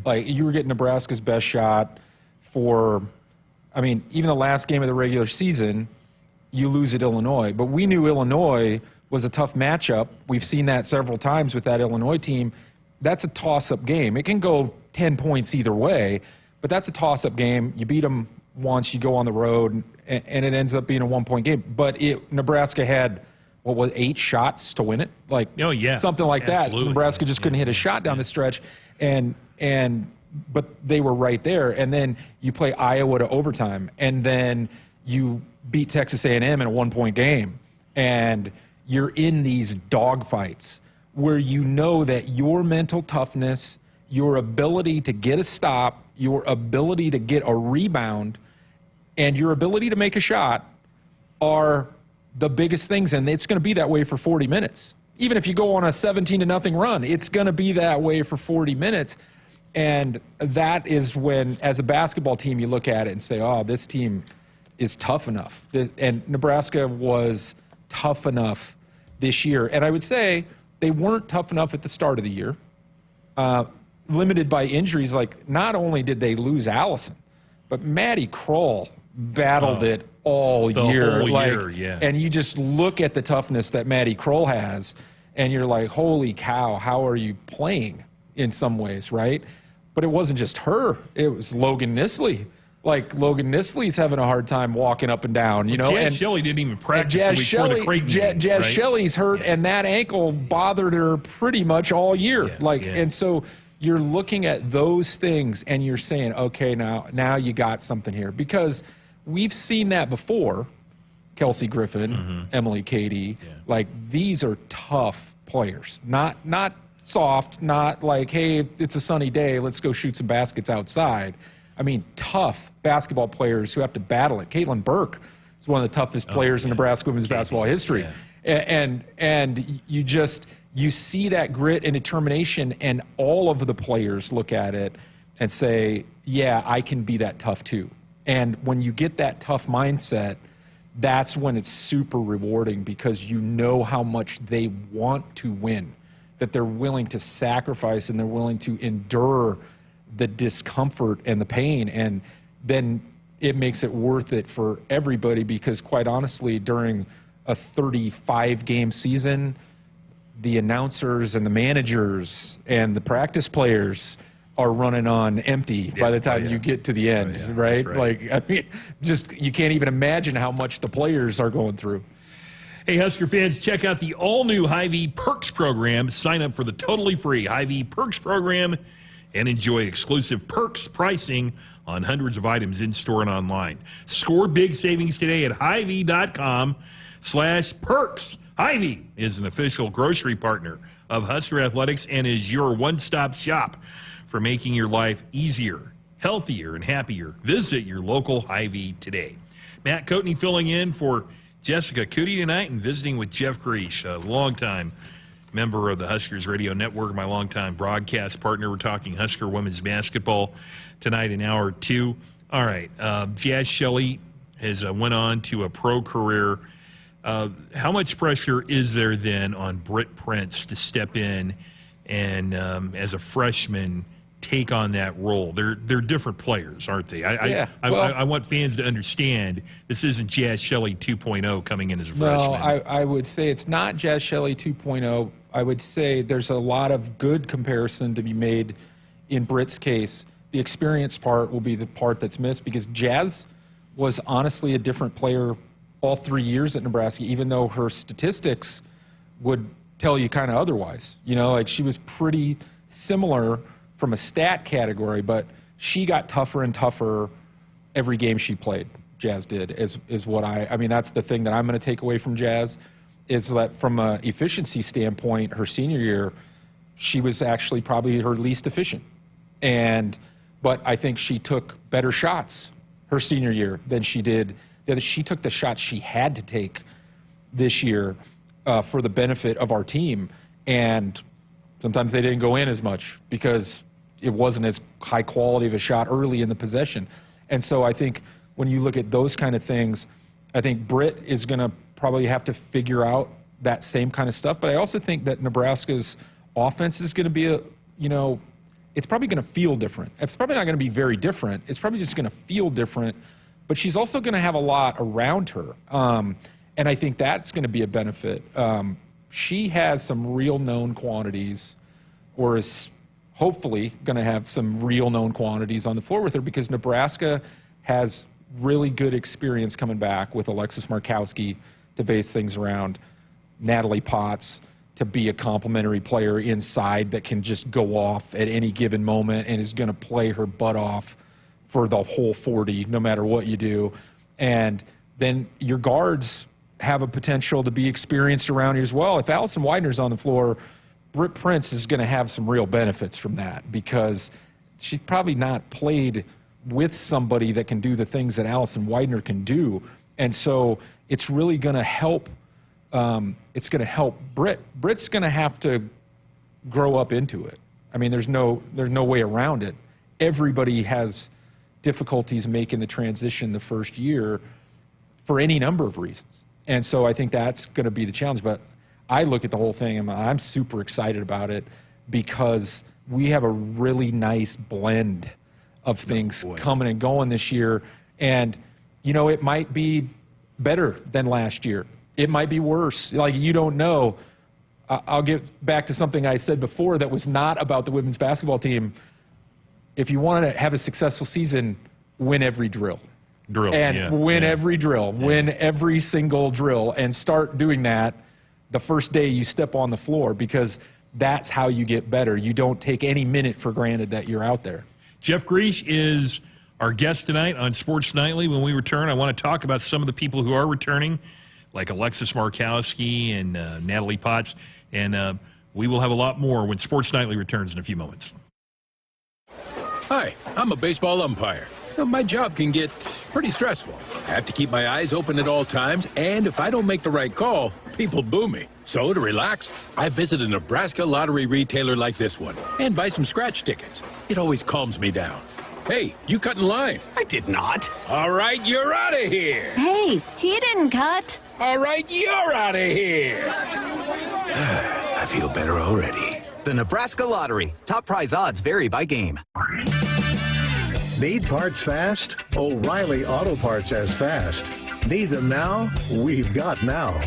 Like, you were getting Nebraska's best shot for, I mean, even the last game of the regular season, you lose at Illinois. But we knew Illinois was a tough matchup. We've seen that several times with that Illinois team. That's a toss-up game. It can go 10 points either way, but that's a toss-up game. You beat them once, you go on the road, and it ends up being a 1-point game. But Nebraska had, 8 shots to win it? Like, something like that. Nebraska just couldn't hit a shot down the stretch, but they were right there. And then you play Iowa to overtime, and then you beat Texas A&M in a 1-point game, and you're in these dogfights where you know that your mental toughness, your ability to get a stop, your ability to get a rebound, and your ability to make a shot are the biggest things, and it's going to be that way for 40 minutes. Even if you go on a 17-0 run, it's going to be that way for 40 minutes. And that is when, as a basketball team, you look at it and say, oh, this team is tough enough. And Nebraska was tough enough this year. And I would say they weren't tough enough at the start of the year, limited by injuries. Like, not only did they lose Allison, but Maddie Kroll battled it all year. Whole year, yeah. And you just look at the toughness that Maddie Kroll has, and you're like, holy cow, how are you playing in some ways, right? But it wasn't just her. It was Logan Nisley. Like, Logan Nisley's having a hard time walking up and down, you know. Jazz Shelley didn't even practice before the Creighton game, Jazz right? Shelley's hurt, and that ankle bothered her pretty much all year. And so you're looking at those things, and you're saying, okay, now you got something here. Because we've seen that before. Kelsey Griffin, Emily Cady, like, these are tough players. Not soft, not like, hey, it's a sunny day, let's go shoot some baskets outside. I mean, tough basketball players who have to battle it. Caitlin Burke is one of the toughest players in Nebraska women's basketball history. And you see that grit and determination, and all of the players look at it and say, yeah, I can be that tough too. And when you get that tough mindset, that's when it's super rewarding, because you know how much they want to win, that they're willing to sacrifice and they're willing to endure the discomfort and the pain. And then it makes it worth it for everybody, because quite honestly, during a 35-game season, the announcers and the managers and the practice players are running on empty by the time you get to the end, right? Like, I mean, just, you can't even imagine how much the players are going through. Hey, Husker fans, check out the all-new Hy-Vee Perks program. Sign up for the totally free Hy-Vee Perks program and enjoy exclusive perks pricing on hundreds of items in-store and online. Score big savings today at Hy-Vee.com/perks. Hy-Vee is an official grocery partner of Husker Athletics and is your one-stop shop for making your life easier, healthier, and happier. Visit your local Hy-Vee today. Matt Coatney filling in for Jessica Coody tonight and visiting with Jeff Griesch, a longtime member of the Huskers Radio Network, my longtime broadcast partner. We're talking Husker women's basketball tonight in hour 2. All right, Jazz Shelley has went on to a pro career. How much pressure is there then on Britt Prince to step in and, as a freshman, take on that role? They're different players, aren't they? I want fans to understand this isn't Jazz Shelley 2.0 coming in as a freshman. No, I would say it's not Jazz Shelley 2.0 I would say there's a lot of good comparison to be made in Britt's case. The experience part will be the part that's missed because Jazz was honestly a different player all 3 years at Nebraska, even though her statistics would tell you kind of otherwise. You know, like she was pretty similar from a stat category, but she got tougher and tougher every game she played. Jazz did, is what I mean, that's the thing that I'm going to take away from Jazz, is that from an efficiency standpoint, her senior year, she was actually probably her least efficient. But I think she took better shots her senior year than she did. She took the shots she had to take this year for the benefit of our team. And sometimes they didn't go in as much because it wasn't as high quality of a shot early in the possession. And so I think when you look at those kind of things, I think Britt is going to probably have to figure out that same kind of stuff. But I also think that Nebraska's offense is going to be it's probably going to feel different. It's probably not going to be very different. It's probably just going to feel different. But she's also going to have a lot around her. And I think that's going to be a benefit. She has some real known quantities, or is hopefully going to have some real known quantities on the floor with her, because Nebraska has really good experience coming back with Alexis Markowski to base things around, Natalie Potts to be a complementary player inside that can just go off at any given moment and is going to play her butt off for the whole 40, no matter what you do. And then your guards have a potential to be experienced around you as well. If Allison Widener's on the floor, Britt Prince is going to have some real benefits from that, because she's probably not played with somebody that can do the things that Allison Widener can do. And so it's really going to help. It's going to help Britt. Britt's going to have to grow up into it. I mean, there's no way around it. Everybody has difficulties making the transition the first year for any number of reasons. And so I think that's going to be the challenge. But I look at the whole thing and I'm super excited about it, because we have a really nice blend of things coming and going this year. And, it might be better than last year. It might be worse. Like, you don't know. I'll get back to something I said before that was not about the women's basketball team. If you want to have a successful season, win every drill. Win every drill. Yeah. Win every single drill, and start doing that the first day you step on the floor, because that's how you get better. You don't take any minute for granted that you're out there. Jeff Griesch is our guest tonight on Sports Nightly. When we return, I want to talk about some of the people who are returning, like Alexis Markowski and Natalie Potts. And we will have a lot more when Sports Nightly returns in a few moments. Hi, I'm a baseball umpire. My job can get pretty stressful. I have to keep my eyes open at all times, and if I don't make the right call, people boo me. So to relax, I visit a Nebraska lottery retailer like this one and buy some scratch tickets. It always calms me down. Hey, you cut in line. I did not. All right, you're out of here. Hey, he didn't cut. All right, you're out of here. I feel better already. The Nebraska Lottery. Top prize odds vary by game. Need parts fast? O'Reilly Auto Parts has fast. Need them now? We've got now.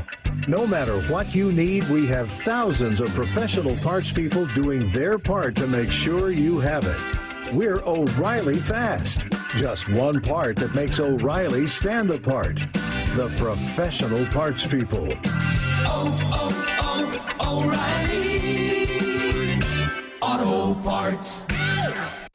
No matter what you need, we have thousands of professional parts people doing their part to make sure you have it. We're O'Reilly Fast. Just one part that makes O'Reilly stand apart. The professional parts people. O'Reilly Auto Parts.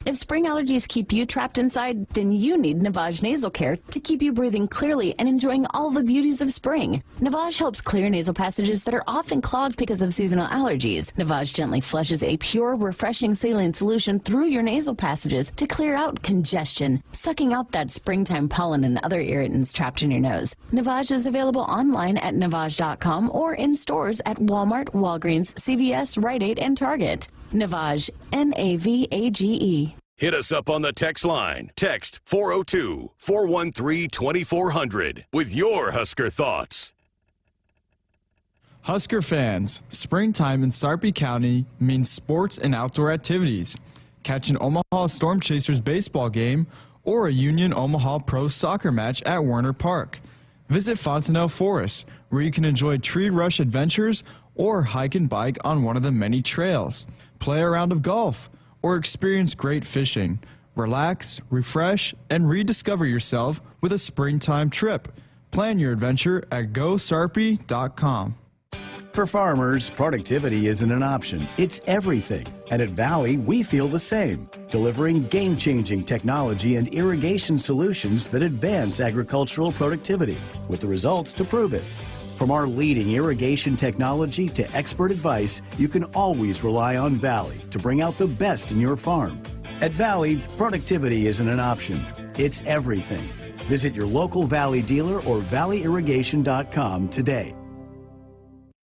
If spring allergies keep you trapped inside, then you need Navage Nasal Care to keep you breathing clearly and enjoying all the beauties of spring. Navage helps clear nasal passages that are often clogged because of seasonal allergies. Navage gently flushes a pure, refreshing saline solution through your nasal passages to clear out congestion, sucking out that springtime pollen and other irritants trapped in your nose. Navage is available online at Navage.com or in stores at Walmart, Walgreens, CVS, Rite Aid, and Target. Navage, Navage. Hit us up on the text line. Text 402-413-2400 with your Husker thoughts. Husker fans, springtime in Sarpy County means sports and outdoor activities. Catch an Omaha Storm Chasers baseball game or a Union Omaha Pro soccer match at Werner Park. Visit Fontenelle Forest, where you can enjoy tree rush adventures or hike and bike on one of the many trails, play a round of golf, or experience great fishing. Relax, refresh, and rediscover yourself with a springtime trip. Plan your adventure at GoSharpe.com. For farmers, productivity isn't an option, it's everything. And at Valley, we feel the same, delivering game-changing technology and irrigation solutions that advance agricultural productivity, with the results to prove it. From our leading irrigation technology to expert advice, you can always rely on Valley to bring out the best in your farm. At Valley, productivity isn't an option, it's everything. Visit your local Valley dealer or valleyirrigation.com today.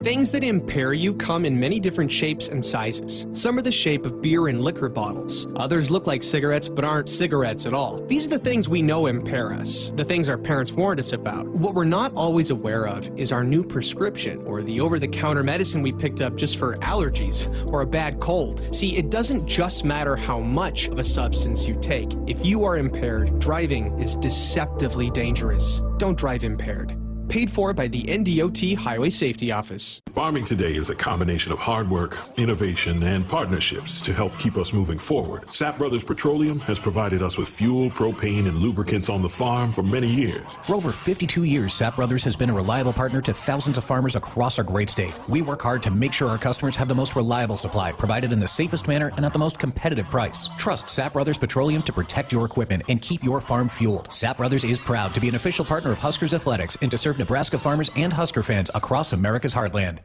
Things that impair you come in many different shapes and sizes. Some are the shape of beer and liquor bottles. Others look like cigarettes but aren't cigarettes at all. These are the things we know impair us, the things our parents warned us about. What we're not always aware of is our new prescription, or the over-the-counter medicine we picked up just for allergies or a bad cold. See, it doesn't just matter how much of a substance you take. If you are impaired, driving is deceptively dangerous. Don't drive impaired. Paid for by the NDOT Highway Safety Office. Farming today is a combination of hard work, innovation, and partnerships to help keep us moving forward. Sapp Brothers Petroleum has provided us with fuel, propane, and lubricants on the farm for many years. For over 52 years, Sapp Brothers has been a reliable partner to thousands of farmers across our great state. We work hard to make sure our customers have the most reliable supply, provided in the safest manner and at the most competitive price. Trust Sapp Brothers Petroleum to protect your equipment and keep your farm fueled. Sapp Brothers is proud to be an official partner of Huskers Athletics and to serve Nebraska farmers and Husker fans across America's heartland.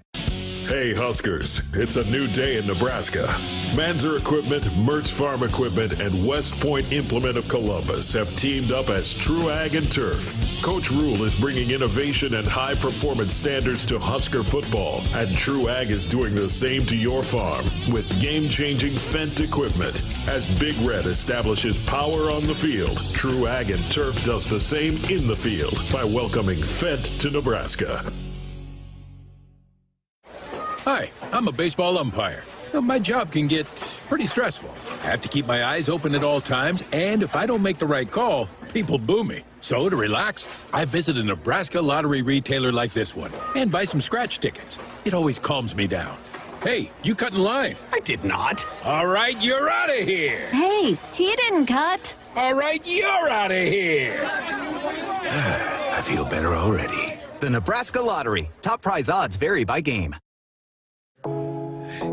Hey Huskers, it's a new day in Nebraska. Manzer Equipment, Mertz Farm Equipment, and West Point Implement of Columbus have teamed up as True Ag and Turf. Coach Rule is bringing innovation and high-performance standards to Husker football, and True Ag is doing the same to your farm with game-changing Fendt equipment. As Big Red establishes power on the field, True Ag and Turf does the same in the field by welcoming Fendt to Nebraska. Hi, I'm a baseball umpire. My job can get pretty stressful. I have to keep my eyes open at all times, and if I don't make the right call, people boo me. So to relax, I visit a Nebraska lottery retailer like this one and buy some scratch tickets. It always calms me down. Hey, you cut in line. I did not. All right, you're out of here. Hey, he didn't cut. All right, you're out of here. I feel better already. The Nebraska Lottery. Top prize odds vary by game.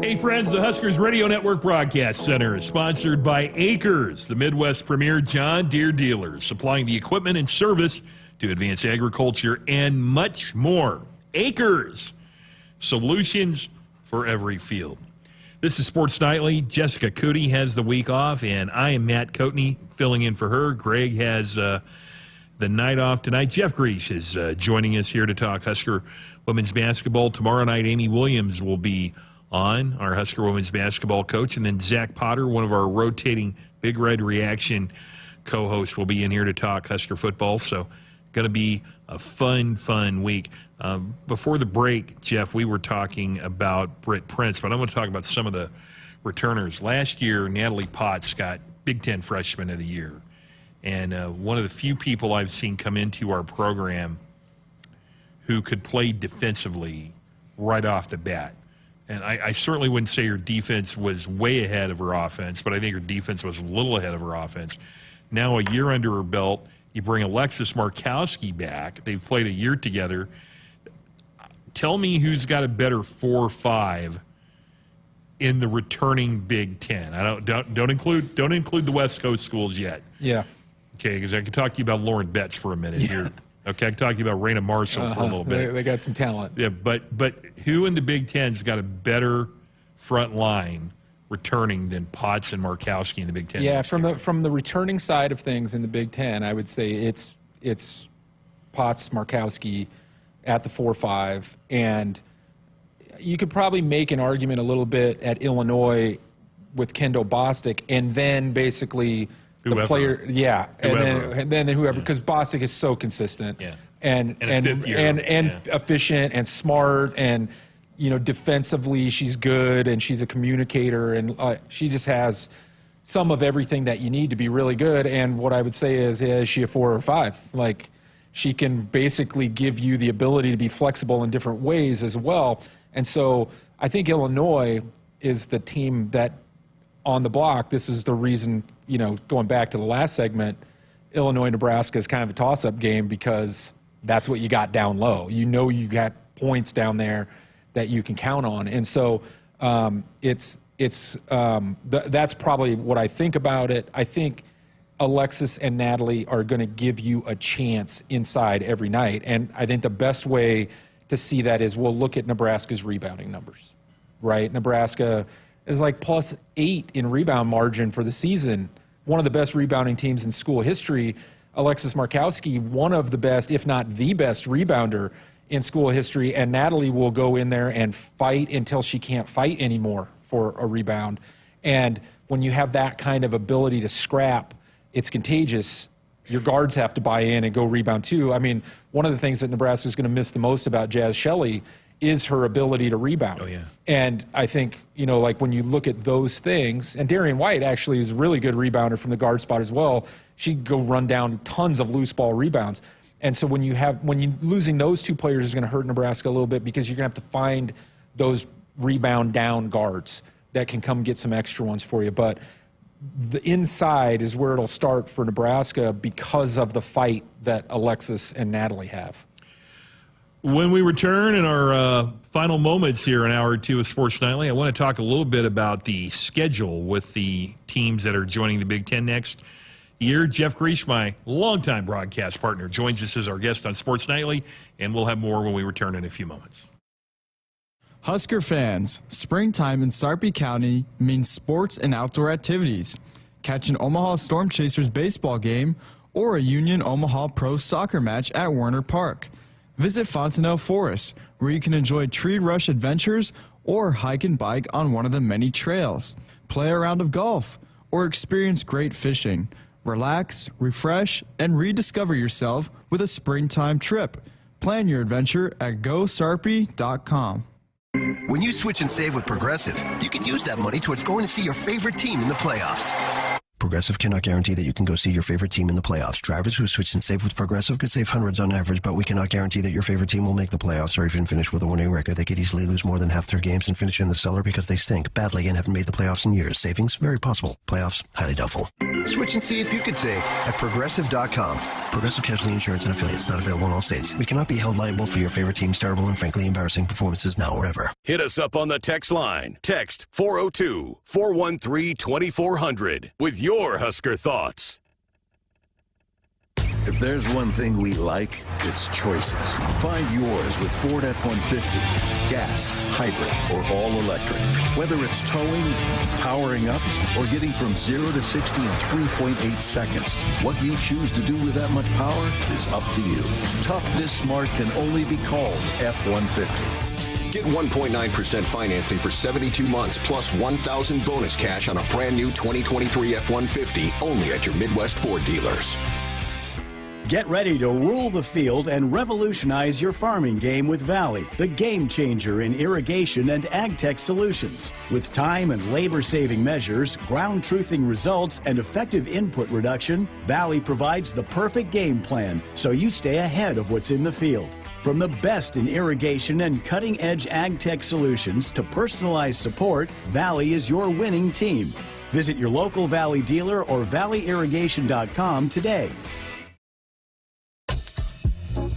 Hey friends, the Huskers Radio Network Broadcast Center is sponsored by Acres, the Midwest premier John Deere dealer, supplying the equipment and service to advance agriculture and much more. Acres, solutions for every field. This is Sports Nightly. Jessica Coody has the week off, and I am Matt Coatney filling in for her. Greg has the night off tonight. Jeff Griesch is joining us here to talk Husker women's basketball. Tomorrow night, Amy Williams will be on, our Husker women's basketball coach, and then Zach Potter, one of our rotating Big Red Reaction co-hosts, will be in here to talk Husker football. So going to be a fun week. Before the break, Jeff, we were talking about Britt Prince, but I want to talk about some of the returners. Last year, Natalie Potts got Big Ten Freshman of the Year, and one of the few people I've seen come into our program who could play defensively right off the bat. And I certainly wouldn't say her defense was way ahead of her offense, but I think her defense was a little ahead of her offense. Now a year under her belt, you bring Alexis Markowski back. They've played a year together. Tell me who's got a better 4-5 in the returning Big Ten. I don't include the West Coast schools yet. Yeah. Okay, because I can talk to you about Lauren Betts for a minute here. Okay, I can talk to you about Raina Marshall for a little bit. They got some talent. Yeah, but who in the Big Ten's got a better front line returning than Potts and Markowski in the Big Ten? Yeah, from the returning side of things in the Big Ten, I would say it's Potts, Markowski at the 4-5, and you could probably make an argument a little bit at Illinois with Kendall Bostic, and then basically the player, and then whoever, because Bostic is so consistent, and efficient and smart, and defensively she's good, and she's a communicator, and she just has some of everything that you need to be really good. And what I would say is she a 4 or 5? Like, She can basically give you the ability to be flexible in different ways as well. And so I think Illinois is the team that on the block, this is the reason, going back to the last segment, Illinois-Nebraska is kind of a toss-up game because that's what you got down low. You got points down there that you can count on. And so that's probably what I think about it. I think Alexis and Natalie are going to give you a chance inside every night. And I think the best way to see that is we'll look at Nebraska's rebounding numbers, right? Nebraska is like +8 in rebound margin for the season. One of the best rebounding teams in school history. Alexis Markowski, one of the best, if not the best rebounder in school history. And Natalie will go in there and fight until she can't fight anymore for a rebound. And when you have that kind of ability to scrap, it's contagious. Your guards have to buy in and go rebound too. I mean, one of the things that Nebraska is going to miss the most about Jazz Shelley is her ability to rebound. Oh, yeah. And I think, like when you look at those things, and Darian White actually is a really good rebounder from the guard spot as well. She'd go run down tons of loose ball rebounds. And so when you losing those two players is going to hurt Nebraska a little bit because you're going to have to find those rebound down guards that can come get some extra ones for you. But the inside is where it'll start for Nebraska because of the fight that Alexis and Natalie have. When we return in our final moments here in hour 2 of Sports Nightly, I want to talk a little bit about the schedule with the teams that are joining the Big Ten next year. Jeff Griesch, my longtime broadcast partner, joins us as our guest on Sports Nightly, and we'll have more when we return in a few moments. Husker fans, springtime in Sarpy County means sports and outdoor activities. Catch an Omaha Storm Chasers baseball game or a Union Omaha Pro soccer match at Werner Park. Visit Fontenelle Forest, where you can enjoy tree rush adventures or hike and bike on one of the many trails. Play a round of golf or experience great fishing. Relax, refresh, and rediscover yourself with a springtime trip. Plan your adventure at GoSarpy.com. When you switch and save with Progressive, you can use that money towards going to see your favorite team in the playoffs. Progressive cannot guarantee that you can go see your favorite team in the playoffs. Drivers who switch and save with Progressive could save hundreds on average, but we cannot guarantee that your favorite team will make the playoffs or even finish with a winning record. They could easily lose more than half their games and finish in the cellar because they stink badly and haven't made the playoffs in years. Savings, very possible. Playoffs, highly doubtful. Switch and see if you could save at Progressive.com. Progressive Casualty Insurance and Affiliates, not available in all states. We cannot be held liable for your favorite team's terrible and frankly embarrassing performances now or ever. Hit us up on the text line. Text 402-413-2400 with your Husker thoughts. If there's one thing we like, it's choices. Find yours with Ford F-150. Gas, hybrid, or all-electric. Whether it's towing, powering up, or getting from 0 to 60 in 3.8 seconds, what you choose to do with that much power is up to you. Tough this smart can only be called F-150. Get 1.9% financing for 72 months plus $1,000 bonus cash on a brand new 2023 F-150 only at your Midwest Ford dealers. Get ready to rule the field and revolutionize your farming game with Valley, the game changer in irrigation and ag tech solutions. With time and labor-saving measures, ground truthing results, and effective input reduction, Valley provides the perfect game plan so you stay ahead of what's in the field. From the best in irrigation and cutting-edge ag tech solutions to personalized support, Valley is your winning team. Visit your local Valley dealer or valleyirrigation.com today.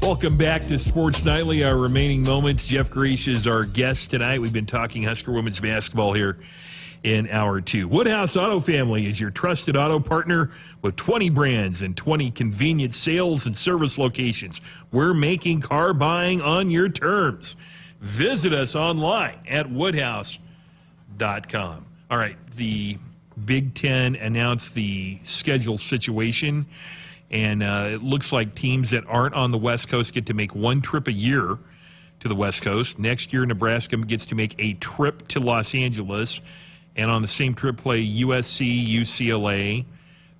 Welcome back to Sports Nightly, our remaining moments. Jeff Griesch is our guest tonight. We've been talking Husker women's basketball here in hour 2. Woodhouse Auto Family is your trusted auto partner with 20 brands and 20 convenient sales and service locations. We're making car buying on your terms. Visit us online at woodhouse.com. All right, the Big Ten announced the schedule situation, and it looks like teams that aren't on the West Coast get to make one trip a year to the West Coast. Next year, Nebraska gets to make a trip to Los Angeles, and on the same trip play USC, UCLA.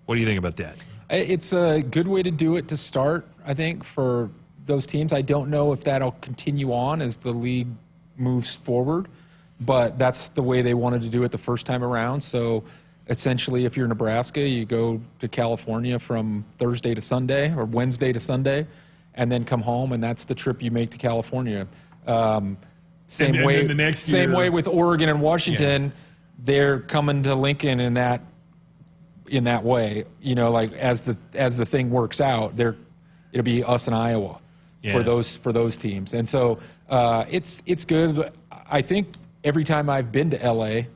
What do you think about that? It's a good way to do it to start, I think, for those teams. I don't know if that'll continue on as the league moves forward, but that's the way they wanted to do it the first time around. So essentially, if you're Nebraska, you go to California from Thursday to Sunday or Wednesday to Sunday, and then come home, and that's the trip you make to California. Same And way. then the next same year- way with Oregon and Washington. They're coming to Lincoln in that way. You know, like as the thing works out, it'll be us and Iowa for those teams, and so it's good. I think every time I've been to LA,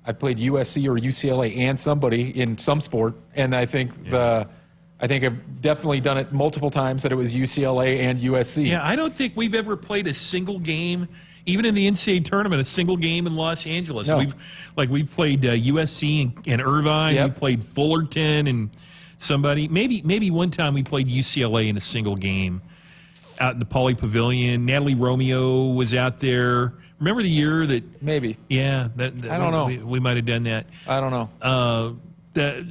I've played USC or UCLA and somebody in some sport, and I think I've definitely done it multiple times that it was UCLA and USC. Yeah, I don't think we've ever played a single game, even in the NCAA tournament, a single game in Los Angeles. No. We've played USC and Irvine. Yep. We played Fullerton and somebody. Maybe one time we played UCLA in a single game out in the Pauley Pavilion. Natalie Romeo was out there. Remember the year that? Maybe. Yeah. I don't know. We might have done that. I don't know.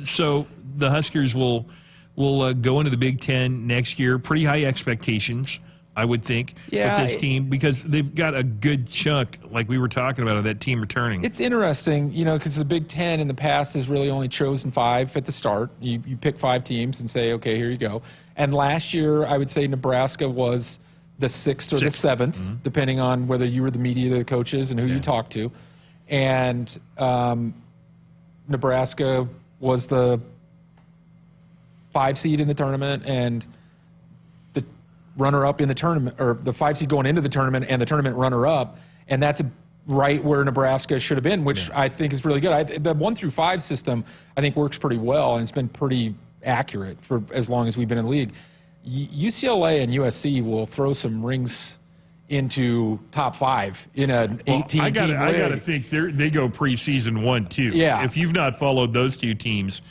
So the Huskers will go into the Big Ten next year. Pretty high expectations, I would think, with this team, because they've got a good chunk, like we were talking about, of that team returning. It's interesting, you know, because the Big Ten in the past has really only chosen 5 at the start. You pick 5 teams and say, okay, here you go. And last year, I would say Nebraska was the 6th or the 7th, depending on whether you were the media, the coaches, and who you talked to. And Nebraska was the 5 seed in the tournament and the runner-up in the tournament, or the 5 seed going into the tournament and the tournament runner-up, and that's right where Nebraska should have been, which I think is really good. The 1 through 5 system, I think, works pretty well, and it's been pretty accurate for as long as we've been in the league. UCLA and USC will throw some rings into top 5 in an 18-team league. I got to think they go preseason 1 too. Yeah. If you've not followed those two teams,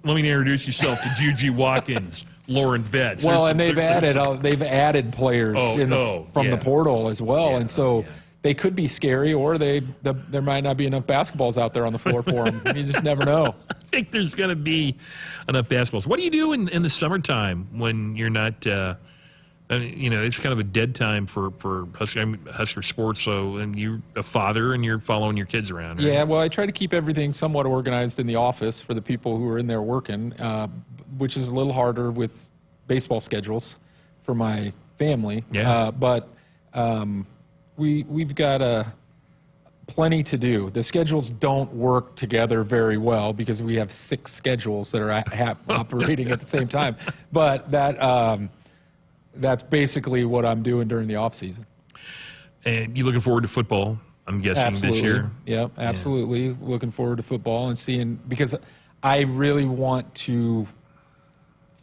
let me introduce yourself to Juju Watkins, Lauren Betts. Well, and they've added players from the portal as well, and so they could be scary, or there might not be enough basketballs out there on the floor for them. You just never know. I think there's going to be enough basketballs. What do you do in the summertime when you're not? It's kind of a dead time for Husker sports. So, and you're a father and you're following your kids around. Right? Yeah, well, I try to keep everything somewhat organized in the office for the people who are in there working, which is a little harder with baseball schedules for my family. Yeah. But we've got plenty to do. The schedules don't work together very well because we have 6 schedules that are operating at the same time. But that's basically what I'm doing during the off season. And you looking forward to football, I'm guessing, this year? Yep, absolutely. Yeah. Looking forward to football and seeing, because I really want to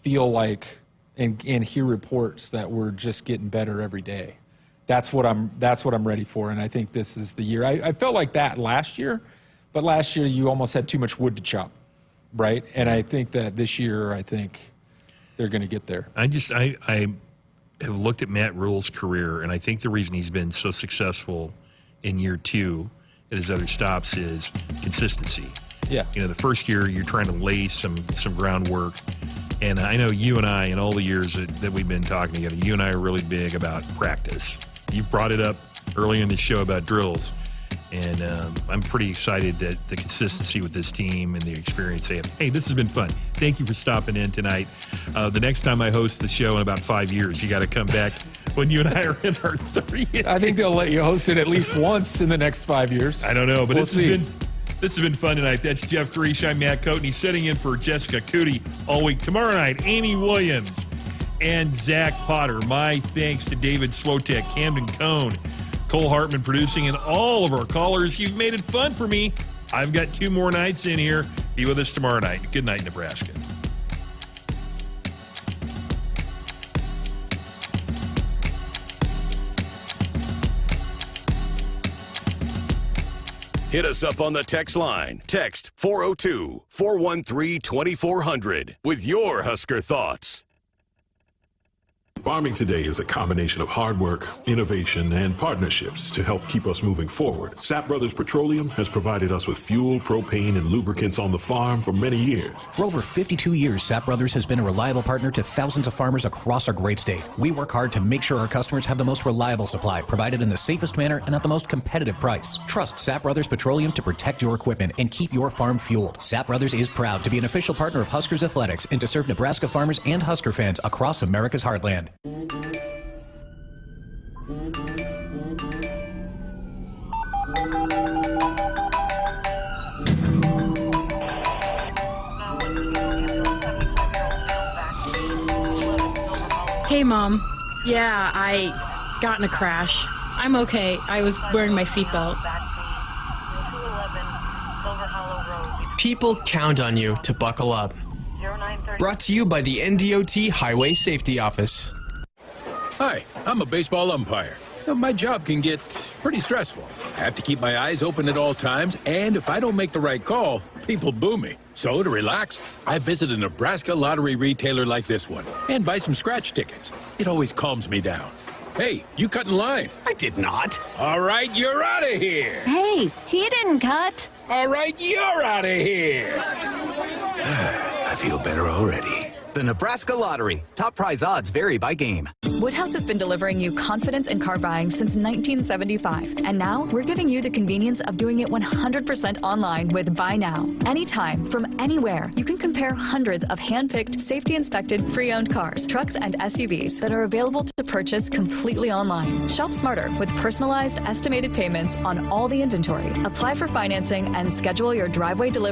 feel like and hear reports that we're just getting better every day. That's what I'm ready for, and I think this is the year. I felt like that last year, but last year you almost had too much wood to chop, right? And I think that this year, they're going to get there. I have looked at Matt Rule's career, and I think the reason he's been so successful in year 2 at his other stops is consistency. Yeah. You know, the first year you're trying to lay some groundwork, and I know you and I, in all the years that we've been talking together, you and I are really big about practice. You brought it up early in the show about drills, and I'm pretty excited that the consistency with this team and the experience they have. Hey, this has been fun. Thank you for stopping in tonight. The next time I host the show in about 5 years, you got to come back when you and I are in our 30th. I think they'll let you host it at least once in the next 5 years. I don't know, but this has been fun tonight. That's Jeff Griesch. I'm Matt Coatney, sitting in for Jessica Coody all week. Tomorrow night, Amy Williams and Zach Potter. My thanks to David Swotek, Camden Cohn, Cole Hartman producing, and all of our callers. You've made it fun for me. I've got 2 more nights in here. Be with us tomorrow night. Good night, Nebraska. Hit us up on the text line. Text 402-413-2400 with your Husker thoughts. Farming today is a combination of hard work, innovation, and partnerships to help keep us moving forward. Sapp Brothers Petroleum has provided us with fuel, propane, and lubricants on the farm for many years. For over 52 years, Sapp Brothers has been a reliable partner to thousands of farmers across our great state. We work hard to make sure our customers have the most reliable supply, provided in the safest manner and at the most competitive price. Trust Sapp Brothers Petroleum to protect your equipment and keep your farm fueled. Sapp Brothers is proud to be an official partner of Huskers Athletics and to serve Nebraska farmers and Husker fans across America's heartland. Hey, Mom. Yeah, I got in a crash. I'm okay. I was wearing my seatbelt. People count on you to buckle up. Brought to you by the NDOT Highway Safety Office. Hi, I'm a baseball umpire. My job can get pretty stressful. I have to keep my eyes open at all times, and if I don't make the right call, people boo me. So to relax, I visit a Nebraska lottery retailer like this one and buy some scratch tickets. It always calms me down. Hey, you cut in line. I did not. All right, you're out of here. Hey, he didn't cut. All right, you're out of here. I feel better already. The Nebraska Lottery. Top prize odds vary by game. Woodhouse has been delivering you confidence in car buying since 1975. And now we're giving you the convenience of doing it 100% online with Buy Now. Anytime, from anywhere, you can compare hundreds of hand-picked, safety-inspected, pre-owned cars, trucks, and SUVs that are available to purchase completely online. Shop smarter with personalized, estimated payments on all the inventory. Apply for financing and schedule your driveway delivery